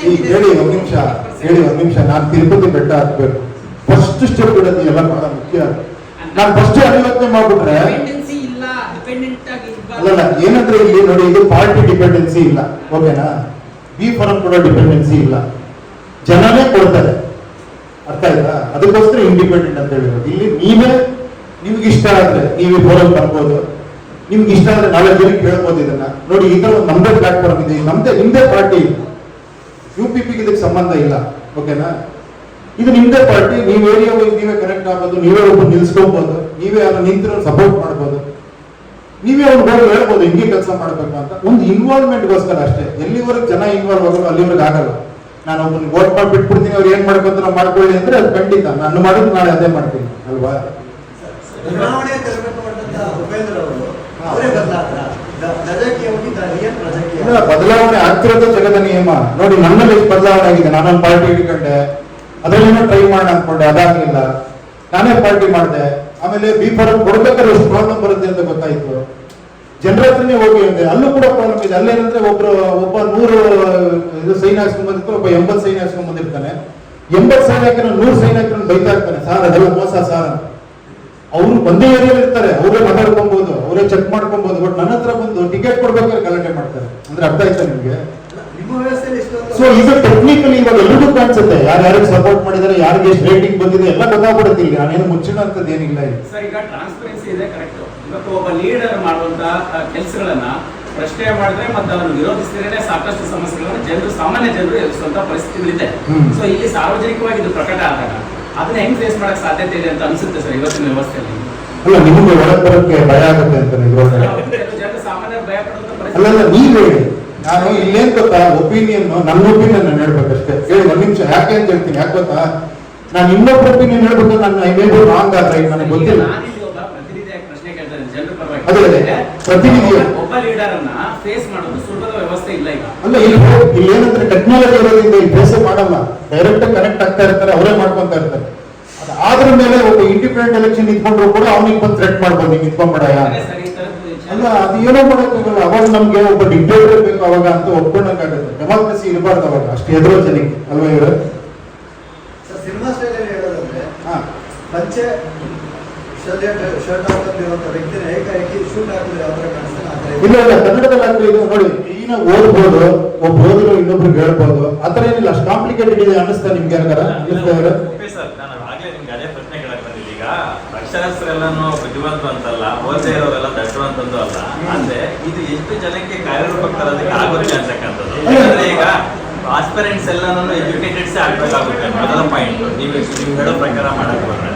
ಹೇಳಿ 75 ಒಂದ್ ನಿಮಿಷ, ನಾನು ತಿರುಪತಿ ಬೆಟ್ಟ ಹಾಕ್ಬೇಕು. ಫಸ್ಟ್ ಸ್ಟೆಪ್ ಇಡೋದು ಎಲ್ಲ ಬಹಳ ಮುಖ್ಯ. ನಾನು ಫಸ್ಟ್ ಅನುಮತಿ ಮಾಡ್ಬಿಟ್ರೆ ಡಿಪೆಂಡೆನ್ಸಿ ಇಲ್ಲ, ಡಿಪೆಂಡೆಂಟ್ ಆಗಿ ಅಲ್ಲಲ್ಲ, ಏನಂದ್ರೆ ಇಲ್ಲಿ ನೋಡಿ, ಇದು ಪಾರ್ಟಿ ಡಿಪೆಂಡೆನ್ಸಿ ಇಲ್ಲ, ಓಕೆನಾ? ಬಿ ಫಾರಂ ಕೊಡೋ ಡಿಪೆಂಡೆನ್ಸಿ ಇಲ್ಲ, ಜನನೇ ಕೊಡ್ತಾರೆ. ಅರ್ಥ ಆಯ್ತಾ? ಅದಕ್ಕೋಸ್ಕರ ಇಂಡಿಪೆಂಡೆಂಟ್ ಅಂತ ಹೇಳಿರೋದು. ಇಲ್ಲಿ ನೀವೇ ನಿಮ್ಗೆ ಇಷ್ಟ ಆದ್ರೆ ನೀವು ಫೋರಂ ಬರ್ಬೋದು, ನಿಮ್ಗೆ ಇಷ್ಟ ಆದ್ರೆ ನಾಳೆ ಜನಕ್ಕೆ ಹೇಳ್ಬೋದು ಇದನ್ನ. ನೋಡಿ, ಈ ತರ ನಮ್ದೇ ಪ್ಲಾಟ್ಫಾರ್ಮ್ ಇದೆ, ನಿಮ್ದೇ ಪಾರ್ಟಿ, UPP ಇದಕ್ಕೆ ಸಂಬಂಧ ಇಲ್ಲ, ಓಕೆನಾ? ಇದು ನಿಮ್ದೇ ಪಾರ್ಟಿ, ನೀವು ಏರಿಯಾ ನೀವೇ ಕನೆಕ್ಟ್ ಆಗ್ಬೋದು, ನೀವೇ ಒಬ್ಬ ನಿಲ್ಸ್ಕೊಬಹುದು, ನೀವೇ ಅವ್ರನ್ನ ನಿಂತಿರೋ ಸಪೋರ್ಟ್ ಮಾಡ್ಬೋದು, ನೀವೇ ಅವ್ರು ಹೋಗಿ ಹೇಳ್ಬೋದು ಹಿಂಗೆ ಕೆಲಸ ಮಾಡ್ಬೇಕು ಅಂತ. ಒಂದು ಇನ್ವಾಲ್ವ್ಮೆಂಟ್ಗೋಸ್ಕರ ಅಷ್ಟೇ. ಎಲ್ಲಿವರೆಗೆ ಜನ ಇನ್ವಾಲ್ವ್ ಆಗೋದು ಅಲ್ಲಿವರೆಗೆ ಆಗಲ್ಲ. ನಾನು ಒಬ್ಬನಿಗೆ ವೋಟ್ ಮಾಡಿ ಬಿಟ್ಬಿಡ್ತೀನಿ, ಅವ್ರು ಏನ್ ಮಾಡ್ಬೇಕು ನಾವು ಮಾಡ್ಕೊಳ್ಳಿ ಅಂದ್ರೆ ಅದು ಖಂಡಿತ ನಾನು ಮಾಡೋದು ನಾಳೆ ಅದೇ ಮಾಡ್ತೀನಿ ಅಲ್ವಾ? ಚುನಾವಣೆ ತರಬೇಕು ಮಾಡಿದಂತ ಉಪೇಂದ್ರ ಅವರು ಅವರೇ ಬದಲಾದ್ರ ಪ್ರಜಾಕೀಯವಾಗಿ ರಿಯಲ್ ಪ್ರಜಾಕೀಯ ಇಲ್ಲ, ಬದಲಾವಣೆ ಆಗ್ತಿರೋದು ಜಗದ ನಿಯಮ. ನೋಡಿ, ನನ್ನಲ್ಲಿ ಎಷ್ಟು ಬದಲಾವಣೆ ಆಗಿದೆ. ನಾನೊಂದು ಪಾರ್ಟಿ ಹಿಡ್ಕೊಂಡೆ, ಅದರಲ್ಲೇನೋ ಟ್ರೈ ಮಾಡೋಣ ಅನ್ಕೊಂಡೆ, ಅದಾಗಲಿಲ್ಲ, ನಾನೇ ಪಾರ್ಟಿ ಮಾಡಿದೆ. ಆಮೇಲೆ ಬಿ ಫಾರಂ ಕೊಡ್ಬೇಕಾದ್ರೆ ಎಷ್ಟು ಪ್ರಾಬ್ಲಮ್ ಬರುತ್ತೆ ಅಂತ ಗೊತ್ತಾಯ್ತು. ಜನರ ಹತ್ರನೇ ಹೋಗಿ ಅಂದೆ, ಅಲ್ಲೂ ಕೂಡ ಪ್ರಾಬ್ಲಮ್ ಇದೆ. ಅಲ್ಲೇನಂದ್ರೆ ಒಬ್ಬ 100 ಸೈನ್ ಹಾಕ್ಸ್ಕೊಂಡ್ ಬಂದಿರ್ತಾರೆ, ಒಬ್ಬ 80 ಸೈನ್ ಹಾಕ್ಸ್ಕೊಂಡ್ ಬಂದಿರ್ತಾನೆ. 80 ಸೈನ್ ಹಾಕಿರೋ 100 ಸೈನ್ ಹಾಕಿರೋ ಬೈತಾ ಇರ್ತಾನೆ, ಸಾರ್ ಅದೆಲ್ಲ ಮೋಸ ಸಾರ್. ಅವ್ರು ಒಂದೇ ಏರಿಯಲ್ಲಿ ಇರ್ತಾರೆ, ಅವರೇ ಮಾತಾಡ್ಕೊಬಹುದು, ಅವರೇ ಚೆಕ್ ಮಾಡ್ಕೊಬಹುದು. ಬಟ್ ನನ್ನ ಹತ್ರ ಬಂದು ಟಿಕೆಟ್ ಕೊಡ್ಬೇಕಾದ್ರೆ ಗಲಾಟೆ ಮಾಡ್ತಾರೆ. ಅಂದ್ರೆ ಅರ್ಥ ಆಯ್ತಾ ನಿಮ್ಗೆ? ನಿಮ್ಮ ವ್ಯವಸ್ಥೆಯಲ್ಲಿ ಸೊ ಇದು ಟೆಕ್ನಿಕಲಿ ಇವಾಗ ಎಲ್ರಿಗೂ ಕಾಣಿಸುತ್ತೆ, ಯಾರ್ಯಾರಿಗೆ ಸಪೋರ್ಟ್ ಮಾಡಿದ್ದಾರೆ, ಯಾರಿಗೆ ಎಷ್ಟು ರೇಟಿಂಗ್ ಬಂದಿದೆ ಎಲ್ಲ ಗೊತ್ತಾಗ್ಬಿಡುತ್ತೆ. ಇಲ್ಲಿ ನಾನೇನು ಮುಚ್ಚಿನ ಅಂತದ್ದು ಏನಿಲ್ಲ ಇಲ್ಲಿ. ಸರ್, ಈಗ ಟ್ರಾನ್ಸ್ಪರೆನ್ಸಿ ಇದೆ, ಕರೆಕ್ಟ್. ಇವತ್ತು ಒಬ್ಬ ಲೀಡರ್ ಮಾಡುವಂತ ಕೆಲಸಗಳನ್ನ ಪ್ರಶ್ನೆ ಮಾಡಿದ್ರೆ ಮತ್ತೆ ಅದನ್ನು ವಿರೋಧಿಸಿದ್ರೆ ಸಾಕಷ್ಟು ಸಮಸ್ಯೆಗಳನ್ನು ಸಾಮಾನ್ಯ ಜನರು ಎದುರಿಸುವಂತ ಪರಿಸ್ಥಿತಿಗಳಿದೆ. ಸೊ ಇಲ್ಲಿ ಸಾರ್ವಜನಿಕವಾಗಿ ಇದು ಪ್ರಕಟ ಆದಾಗ ಅದನ್ನ ಹೆಂಗ್ ಫೇಸ್ ಮಾಡಕ್ ಸಾಧ್ಯತೆ ಇದೆ ಅಂತ ಅನ್ಸುತ್ತೆ ಸರ್ ಇವತ್ತಿನ ವ್ಯವಸ್ಥೆಯಲ್ಲಿ? ಅಲ್ಲ, ನಿಮಗೆ ಒಳಗೆ ಬರೋಕ್ಕೆ ಭಯ ಆಗುತ್ತೆ ಅಂತ ಇದ್ರೊಳಗಡೆ. ಜನರು ಸಾಮಾನ್ಯ ಭಯ ಪಡುವಂತ ಪರಿಸ್ಥಿತಿ. ಅಲ್ಲಲ್ಲ, ನೀವ್ ಹೇಳಿ. ನಾನು ಇಲ್ಲೇನ್ ಗೊತ್ತಾ, ಒಪಿನಿಯನ್, ನನ್ನ ಒಪಿನಿಯನ್ ನಾನು ಹೇಳ್ಬೇಕಷ್ಟೇ. ಹೇಳಿ ಒಂದ್ ನಿಮಿಷ. ಯಾಕೆ ಅಂತ ಹೇಳ್ತೀನಿ, ಯಾಕೆ ಗೊತ್ತಾ, ನಾನು ಇನ್ನೊಬ್ಬ ಒಪಿನಿಯನ್ ಹೇಳ್ಬೇಕು, ನಾನು ಐ ರಾಂಗ್ ಆದ್ರೆ ನನಗೆ ಗೊತ್ತಿಲ್ಲ. ನಾನಿಲ್ಲಿ ಒಬ್ಬ ಪ್ರತಿನಿಧಿಯಾಗಿ ಪ್ರಶ್ನೆ ಕೇಳ್ತಾರೆ ಜನರ ಅದೇ ಪ್ರತಿನಿಧಿ ಪರವಾಗಿ. ಒಬ್ಬ ಲೀಡರ್ ಅನ್ನ ಫೇಸ್ ಮಾಡೋದು ಸುಲಭದ ವ್ಯವಸ್ಥೆ ಇಲ್ಲ ಈಗ. ಅಲ್ಲ, ಇಲ್ಲಿ ಏನಂದ್ರೆ ಟೆಕ್ನಾಲಜಿ ಇರೋದ್ರಿಂದ ಈ ಫೇಸ್ ಮಾಡಲ್ಲ, ಡೈರೆಕ್ಟ್ ಕನೆಕ್ಟ್ ಆಗ್ತಾ ಇರ್ತಾರೆ, ಅವರೇ ಮಾಡ್ಕೊಂತ ಇರ್ತಾರೆ. ಅದ್ರ ಮೇಲೆ ಒಬ್ಬ ಇಂಡಿಪೆಂಡೆಂಟ್ ಎಲೆಕ್ಷನ್ ನಿಂತ್ಕೊಂಡ್ರು ಕೂಡ ಅವನಿಗೆ ಬಂದು ಥ್ರೆಟ್ ಮಾಡ್ಬೋದು, ನೀವು ನಿಂತ್ಕೊಂಡ್ಬೇಡ. ಸರ್, ಈ ತರದ್ದು ಅಲ್ಲ, ಅದು ಏನೋ ಮಾಡೋಕ್ಕಾಗಲ್ಲ. ಅವಾಗ ನಮ್ಗೆ ಒಬ್ಬ ಡಿಕ್ಟೇಟರ್ ಬೇಕು ಅವಾಗ ಅಂತ ಒಪ್ಕೊಂಡಕ್ಕಾಗುತ್ತೆ. ಡೆಮಾಕ್ರಸಿ ಇರಬಾರ್ದು ಅವಾಗ, ಅಷ್ಟು ಎದುರೋ ಜನಕ್ಕೆ ಅಲ್ವಾ ಇವರು? ಸಿನಿಮಾ ಸ್ಟೈಲ್ ಅಲ್ಲಿ ಹೇಳೋದಂದ್ರೆ ಹಾ, ಪಂಚೆ ಶರ್ಟ್ ಹಾಕೊಂಡಿರುವಂತ ವ್ಯಕ್ತಿನ ಏಕಾಏಕಿ ಶೂಟ್ ಹಾಕಿದ್ರೆ ಯಾವ ತರ ಕಾಣಿಸ್ತಾನೆ ಆ ತರ ಇಲ್ಲ ಇಲ್ಲ, ಕನ್ನಡದಲ್ಲಿ ಹಾಕ್ರಿ ಇದು ನೋಡಿ, ಈಗ ಓದ್ಬೋದು, ಒಬ್ಬ ಓದಿರೋ ಇನ್ನೊಬ್ರಿಗೆ ಹೇಳ್ಬೋದು. ಆತರ ಏನಿಲ್ಲ, ಅಷ್ಟು ಕಾಂಪ್ಲಿಕೇಟೆಡ್ ಇದೆ ಅನ್ನಿಸ್ತಾ ನಿಮ್ಗೆ ಯಾರು? ಸರ್, ನಾನು ಆಗ್ಲೇ ನಿಮ್ಗೆ ಅದೇ ಪ್ರಶ್ನೆ ಕೇಳಕ್ ಬಂದಿಲ್ಲ. ಈಗ ಅಕ್ಷರಸ್ಥರೆಲ್ಲಾನು ಬುದ್ಧಿವಂತರು ಅಂತಲ್ಲ, ಓದ್ತಾ ಇರೋರೆಲ್ಲ ದಡ್ರು ಅಂತಂದು ಅಲ್ಲ. ಅಂದ್ರೆ ಇದು ಎಷ್ಟು ಜನಕ್ಕೆ ಕಾರ್ಯರೂಪಕ್ಕೆ ತರೋದಕ್ಕೆ ಆಗುತ್ತೆ ಅಂತಕ್ಕಂಥದ್ದು. ಯಾಕಂದ್ರೆ ಈಗ ಆಸ್ಪಿರೆಂಟ್ಸ್ ಎಲ್ಲಾನು ಎಜುಕೇಟೆಡ್ಸ್ ಆಗ್ಬೇಕಾಗುತ್ತೆ, ಮೊದಲ ಪಾಯಿಂಟ್. ನೀವು ಹೇಳೋ ಪ್ರಕಾರ ಮಾಡಕ್ ಬಂದ್ರೆ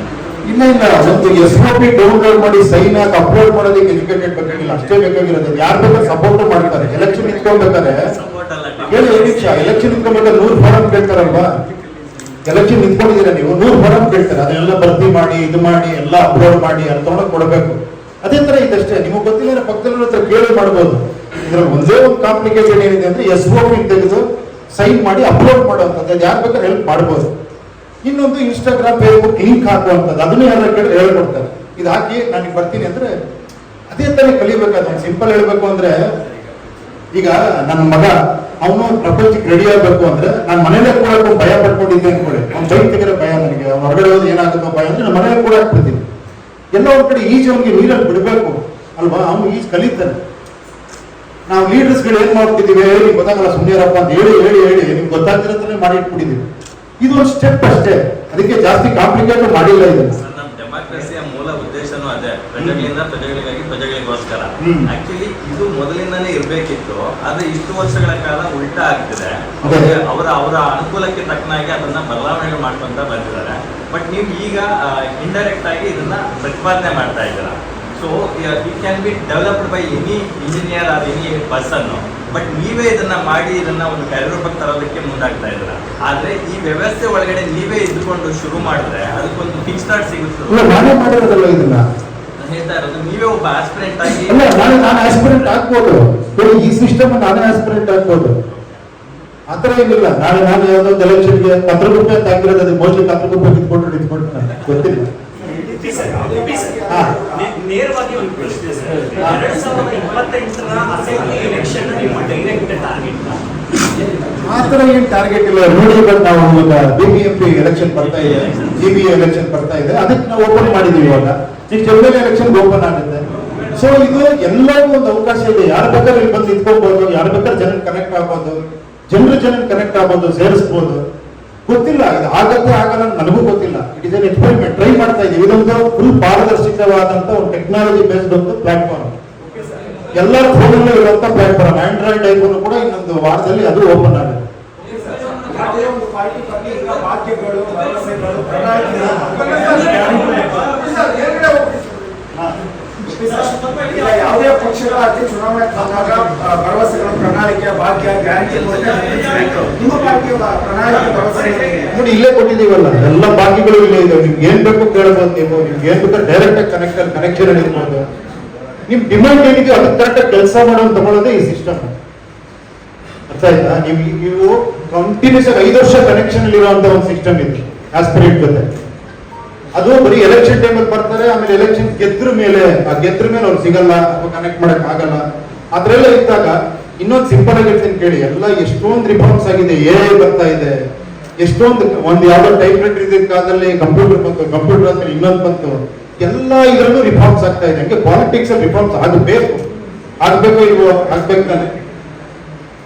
ಇಲ್ಲ ಇಲ್ಲ, ಒಂದು SOP ಡೌನ್ಲೋಡ್ ಮಾಡಿ ಸೈನ್ ಹಾಕಿ ಅಪ್ಲೋಡ್ ಮಾಡೋದಕ್ಕೆ ಎಜುಕೇಟೆಡ್ ಬೇಕಾಗಿಲ್ಲ, ಅಷ್ಟೇ ಬೇಕಾಗಿರೋದು. ಯಾರು ಬೇಕಾದ್ರೆ ಸಪೋರ್ಟ್ ಮಾಡ್ತಾರೆ. ಎಲೆಕ್ಷನ್ ನಿಂತ್ಕೊಬೇಕಾದ್ರೆ ಸಪೋರ್ಟ್ ಅಲ್ಲ, ಹೇಳಿ, ನಿಮಿಷ ಎಲೆಕ್ಷನ್ ನಿಂತ್ಕೊಬೇಕಾದ್ರೆ 100 ಫಾರಂ ಕೇಳ್ತಾರಲ್ವಾ? ಎಲೆಕ್ಷನ್ ನಿಂತ್ಕೊಂಡಿದ್ದೀರಾ ನೀವು 100 ಫಾರಂ ಕೇಳ್ತಾರೆ, ಅದನ್ನೆಲ್ಲ ಭರ್ತಿ ಮಾಡಿ ಇದು ಮಾಡಿ ಎಲ್ಲ ಅಪ್ಲೋಡ್ ಮಾಡಿ ಅದು ತಗೊಂಡು ಕೊಡಬೇಕು. ಅದೇ ತರ ಇದಷ್ಟೇ, ನಿಮಗೆ ಗೊತ್ತಿಲ್ಲ ಪಕ್ಕದಲ್ಲಿರೋ ಹತ್ರ ಕೇಳಿ ಮಾಡ್ಬೋದು. ಇದ್ರಲ್ಲಿ ಒಂದೇ ಒಂದು ಕಾಂಪ್ಲಿಕೇಶನ್ ಏನಿದೆ ಅಂದ್ರೆ SOP ತೆಗೆದು ಸೈನ್ ಮಾಡಿ ಅಪ್ಲೋಡ್ ಮಾಡುವಂಥದ್ದು, ಅದು ಯಾರು ಬೇಕಾದ್ರೆ ಹೆಲ್ಪ್ ಮಾಡ್ಬೋದು. ಇನ್ನೊಂದು ಇನ್ಸ್ಟಾಗ್ರಾಮ್ ಫೇಸ್ಬುಕ್ ಲಿಂಕ್ ಹಾಕುವಂಥದ್ದು, ಅದನ್ನು ಯಾರು ಕೇಳಿ ಹೇಳ್ಕೊಡ್ತಾರೆ. ಇದು ಹಾಕಿ ನಾನು ಬರ್ತೀನಿ ಅಂದ್ರೆ ಅದೇ ತರ ಕಲಿಬೇಕಾದ್ರೆ. ಸಿಂಪಲ್ ಹೇಳ್ಬೇಕು ಅಂದ್ರೆ, ಈಗ ನನ್ನ ಮಗ ಅವನು ಪ್ರಪಂಚಕ್ಕೆ ರೆಡಿ ಆಗ್ಬೇಕು ಅಂದ್ರೆ ನಾನು ಮನೇಲೆ ಕೂಡ ಭಯ ಪಡ್ಕೊಂಡಿದ್ದೆ ಅನ್ಕೊಳ್ಳಿ. ಅವ್ನು ಬೈಕ್ ತೆಗೆದ್ರೆ ಭಯ, ನನಗೆ ಹೊರಗಡೆ ಹೋದ್ರೆ ಏನಾಗುತ್ತೋ ಭಯ ಅಂದ್ರೆ ನಾನು ಮನೇಲಿ ಕೂಡ ಆಗ್ತಿದ್ದೀನಿ. ಎಲ್ಲ ಒಂದ್ ಕಡೆ ಈಜು ಅವನಿಗೆ ನೀರಲ್ಲಿ ಬಿಡಬೇಕು ಅಲ್ವಾ, ಅವನು ಈಜು ಕಲಿತಾನೆ. ನಾವು ಲೀಡರ್ಸ್ಗಳು ಏನ್ ಮಾಡ್ತಿದ್ದೀವಿ, ಹೇಳಿ ಗೊತ್ತಾಗಲ್ಲ ಸುಮ್ಮನೆರಪ್ಪ ಅಂತ ಹೇಳಿ ಹೇಳಿ ಹೇಳಿ ನಿಮ್ಗೆ ಗೊತ್ತಾಗ್ತಿರೋದನ್ನೇ ಮಾಡಿ ಇಟ್ಬಿಟ್ಟಿದ್ದೀವಿ. ಇದು ಒಂದು ಸ್ಟೆಪ್ ಅಷ್ಟೇ, ಅದಕ್ಕೆ ಜಾಸ್ತಿ ಕಾಂಪ್ಲಿಕೇಟ್ ಮಾಡಿಲ್ಲ ಇದು. ನಮ್ಮ ಡೆಮಾಕ್ರಸಿಯ ಮೂಲ ಉದ್ದೇಶನೂ ಅದೇ, ಪ್ರಜೆಗಳಿಂದ ಪ್ರಜೆಗಳಿಗಾಗಿ ಪ್ರಜೆಗಳಿಗೋಸ್ಕರ. ಆಕ್ಚುಲಿ ಇದು ಮೊದಲಿಂದಾನೇ ಇರ್ಬೇಕಿತ್ತು, ಆದ್ರೆ ಇಷ್ಟು ವರ್ಷಗಳ ಕಾಲ ಉಲ್ಟಾ ಆಗ್ತಿದೆ. ಅವರ ಅನುಕೂಲಕ್ಕೆ ತಕ್ಕನಾಗಿ ಅದನ್ನ ಬದಲಾವಣೆಗಳು ಮಾಡ್ಕೊಂತ ಬಂದಿದ್ದಾರೆ. ಬಟ್ ನೀವು ಈಗ ಇಂಡೈರೆಕ್ಟ್ ಆಗಿ ಇದನ್ನ ಪ್ರತಿಪಾದನೆ ಮಾಡ್ತಾ ಇದ್ದೀರಾ. So it can be developed by any engineer or any person. But ನೀವೇ ಇದನ್ನ ಮಾಡಿ ಇದನ್ನ ಒಂದು ಕಾರ್ಯರೂಪಕ್ಕೆ ತರೋದಕ್ಕೆ ಮುಂದಾಗ್ತಾ ಇದ್ರ. ಆದ್ರೆ ಈ ವ್ಯವಸ್ಥೆ ಒಳಗಡೆ ನೀವೇ ಇದ್ಕೊಂಡು ಶುರು ಮಾಡಿದ್ರೆ ಅದಕ್ಕೊಂದು ಕಿಕ್ ಸ್ಟಾರ್ಟ್ ಸಿಗುತ್ತೆ. ನಾನೇ ಮಾಡಿರೋದಲ್ಲ ಇದನ್ನ, ಹೇಳ್ತಾ ಇರೋದು ನೀವೇ ಒಬ್ಬ ಆಸ್ಪಿರೆಂಟ್ ಆಗಿ. ನಾನು ಆಸ್ಪಿರೆಂಟ್ ಆಗ್ಬೋದು, ಈ ಸಿಸ್ಟಮ್ ನಾನೇ ಆಸ್ಪಿರೆಂಟ್ ಆಗ್ಬೋದು, ಆತರ ಏನಿಲ್ಲ. ನಾನು ಯಾವ್ದೋ ಎಲೆಕ್ಷನ್ಗೆ 10 ರೂಪಾಯಿ ಅಂತ ಹಾಕಿರೋದು, ಅದು ಮೋಸ್ಟ್ಲಿ 10 ರೂಪಾಯಿ ನಿಂತ್ಕೊಂಡು ಗೊತ್ತಿಲ್ಲ. ನೇರವಾಗಿ ಒಂದು ಪ್ರಶ್ನೆ ಸರ್, 2028ರ ಅಸೆಂಬ್ಲಿ ಎಲೆಕ್ಷನ್ ನಿಮ್ಮ ಡೈರೆಕ್ಟ್ ಟಾರ್ಗೆಟ್? ಆತರ ಏನ್ ಟಾರ್ಗೆಟ್ ಇಲ್ಲ ನೋಡಿ. ಬಟ್ ನಾವು BBMP ಎಲೆಕ್ಷನ್ ಬರ್ತಾ ಇದೆ, GBA ಎಲೆಕ್ಷನ್ ಬರ್ತಾ ಇದೆ, ಅದಕ್ಕೆ ನಾವು ಓಪನ್ ಮಾಡಿದೀವಿ. ಇವಾಗ ನೆಕ್ಸ್ಟ್ MLA ಎಲೆಕ್ಷನ್ ಓಪನ್ ಆಗುತ್ತೆ. ಸೊ ಇದು ಎಲ್ಲರಿಗೂ ಒಂದು ಅವಕಾಶ ಇದೆ. ಯಾರು ಬೇಕಾದ್ರೆ ಇಲ್ಲಿ ಬಂದು ನಿಂತ್ಕೊಬಹುದು, ಯಾರು ಬೇಕಾದ್ರೆ ಜನ ಕನೆಕ್ಟ್ ಆಗ್ಬೋದು, ಜನರು ಕನೆಕ್ಟ್ ಆಗ್ಬೋದು, ಸೇರಿಸ್ಬೋದು. ಗೊತ್ತಿಲ್ಲ ಇದು ಆಗತ್ತೆ ಆಗಲ್ಲ, ನನಗೂ ಗೊತ್ತಿಲ್ಲ. It is N experiment, try ಮಾಡ್ತಾ ಇದೀವಿ. ಇದೊಂದು ಫುಲ್ ಪಾರದರ್ಶಕವಾದಂತ ಒಂದು ಟೆಕ್ನಾಲಜಿ ಬೇಸ್ಡ್ ಒಂದು ಪ್ಲಾಟ್ಫಾರ್ಮ್, ಎಲ್ಲರ ಫೋನಲ್ಲೂ ಇರುವಂತ ಪ್ಲಾಟ್ಫಾರ್ಮ್. ಆಂಡ್ರಾಯ್ಡ್ ಐಫೋನ್ ಕೂಡ ಇನ್ನೊಂದು ವಾರದಲ್ಲಿ ಅದು ಓಪನ್ ಆಗುತ್ತೆ. ಯಾವುದೇ ಪಕ್ಷಗಳ ಚುನಾವಣೆ ಬಂದಾಗ ಭರವಸೆಗಳ ಪ್ರಣಾಳಿಕೆ ಭಾಗ್ಯ ಗ್ಯಾರಂಟಿ ನಿಮ್ಮ ಪಾರ್ಟಿಯ ಪ್ರಣಾಳಿಕೆ ಭರವಸೆ ನೋಡಿ ಇಲ್ಲೇ ಕೊಟ್ಟಿದೀವಲ್ಲ, ಎಲ್ಲ ಬಾಕಿಗಳು ಇಲ್ಲೇ ಇದೆ. ನಿಮ್ಗೆ ಏನ್ ಬೇಕು ಕೇಳ್ಬೋದು, ನೀವು ನಿಮ್ಗೆ ಏನ್ ಬೇಕು ಡೈರೆಕ್ಟ್ ಆಗಿ ಕನೆಕ್ಷನ್ ಇರ್ಬೋದು. ನಿಮ್ ಡಿಮ್ಯಾಂಡ್ ಏನಿದೆ ಅದಕ್ಕೆ ಕರೆಕ್ಟ್ ಆಗಿ ಕೆಲಸ ಮಾಡೋದು ತಗೊಳ್ಳೋದೇ ಈ ಸಿಸ್ಟಮ್. ಅರ್ಥ ಆಯ್ತಾ? ನೀವು ಕಂಟಿನ್ಯೂಸ್ ಆಗಿ 5 ವರ್ಷ ಕನೆಕ್ಷನ್ ಇರುವಂತ ಒಂದು ಸಿಸ್ಟಮ್ ಇದೆ ಆಸ್ಪಿರೆಂಟ್ ಜೊತೆ. ಅದು ಬರೀ ಎಲೆಕ್ಷನ್ ಟೈಮಲ್ಲಿ ಬರ್ತಾರೆ, ಆಮೇಲೆ ಎಲೆಕ್ಷನ್ ಗೆದ್ರ ಮೇಲೆ ಅವ್ರು ಸಿಗಲ್ಲ ಅಥವಾ ಕನೆಕ್ಟ್ ಮಾಡಕ್ ಆಗಲ್ಲ. ಅದ್ರೆಲ್ಲ ಇದ್ದಾಗ ಇನ್ನೊಂದು ಸಿಂಪಲ್ ಆಗಿ ಹೇಳ್ತೀನಿ ಕೇಳಿ, ಎಲ್ಲ ಎಷ್ಟೊಂದು ರಿಫಾರ್ಮ್ಸ್ ಆಗಿದೆ. AI ಬರ್ತಾ ಇದೆ, ಎಷ್ಟೊಂದು ಒಂದು ಯಾವ್ದೋ ಟೈಪ್ ರೈಟರ್ ಇದ್ದ ಕಾಲದಲ್ಲಿ ಕಂಪ್ಯೂಟರ್ ಬಂತು, ಕಂಪ್ಯೂಟರ್ ಆದ್ಮೇಲೆ ಇನ್ನೊಂದು ಬಂತು. ಎಲ್ಲ ಇದರಲ್ಲೂ ರಿಫಾರ್ಮ್ಸ್ ಆಗ್ತಾ ಇದೆ. ಹಂಗೆ ಪಾಲಿಟಿಕ್ಸ್ ಅಲ್ಲಿ ರಿಫಾರ್ಮ್ಸ್ ಆಗ್ಬೇಕು ಇಲ್ವೋ, ಆಗ್ಬೇಕು ತಾನೆ.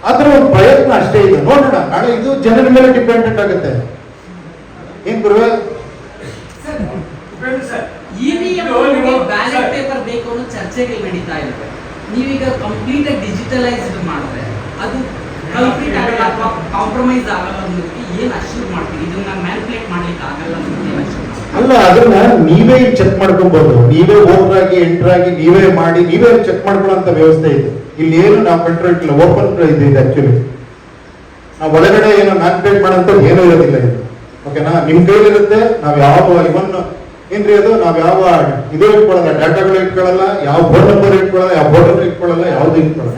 ಆದ್ರೆ ಒಂದು ಪ್ರಯತ್ನ ಅಷ್ಟೇ ಇದೆ. ನೋಡೋಣ, ನಾಳೆ ಇದು ಜನರ ಮೇಲೆ ಡಿಪೆಂಡೆಂಟ್ ಆಗುತ್ತೆ. ಏನ್ ಗುರುವೆ, ಬ್ಯಾಲೆಟ್ ಪೇಪರ್ ಬೇಕು ಅನ್ನೋ ಚರ್ಚೆಗಳು ನಡೀತಾ ಇರುತ್ತೆ. ನೀವೀಗ ಕಂಪ್ಲೀಟ್ ಆಗಿ ಡಿಜಿಟಲೈಸ್ಡ್ ಮಾಡಿದ್ರೆ ಅದು ಕಂಪ್ಲೀಟ್ ಆಗಲ್ಲ ಅಥವಾ ಕಾಂಪ್ರಮೈಸ್ ಆಗಲ್ಲ ಅನ್ನೋದಕ್ಕೆ ಏನ್ ಅಶ್ಯೂರ್ ಮಾಡ್ತೀವಿ? ಇದನ್ನ ಮ್ಯಾನಿಪುಲೇಟ್ ಮಾಡ್ಲಿಕ್ಕೆ ಆಗಲ್ಲ ಅಲ್ಲ, ಅದನ್ನ ನೀವೇ ಚೆಕ್ ಮಾಡ್ಕೊಬಹುದು. ನೀವೇ ಓಪನ್ ಆಗಿ ಎಂಟರ್ ಆಗಿ ನೀವೇ ಮಾಡಿ ನೀವೇ ಚೆಕ್ ಮಾಡ್ಕೊಳ್ಳೋ ವ್ಯವಸ್ಥೆ ಇದೆ. ಇಲ್ಲಿ ಏನು ನಾವು ಕಂಟ್ರೋಲ್ ಇಲ್ಲ, ಓಪನ್ ಇದೆ ಆಕ್ಚುಲಿ. ನಾವು ಒಳಗಡೆ ಏನೋ ಮ್ಯಾನಿಪುಲೇಟ್ ಮಾಡೋಂಥ ಏನೂ ಇರೋದಿಲ್ಲ ಇದು. ಓಕೆನಾ? ನಿಮ್ ಕೈಲಿರುತ್ತೆ. ನಾವು ಯಾವ ಇವನ್ ಏನ್ರಿ ಅದು, ನಾವ್ ಯಾವ ಇದು ಇಟ್ಕೊಳ್ಳಲ್ಲ, ಡಾಟಾಗಳು ಇಟ್ಕೊಳ್ಳಲ್ಲ, ಯಾವ ಫೋನ್ ನಂಬರ್ ಇಟ್ಕೊಳ್ಳಲ್ಲ, ಯಾವ ಫೋಟೋ ಇಟ್ಕೊಳ್ಳಲ್ಲ, ಯಾವ್ದು ಇಟ್ಕೊಳ್ಳಲ್ಲ.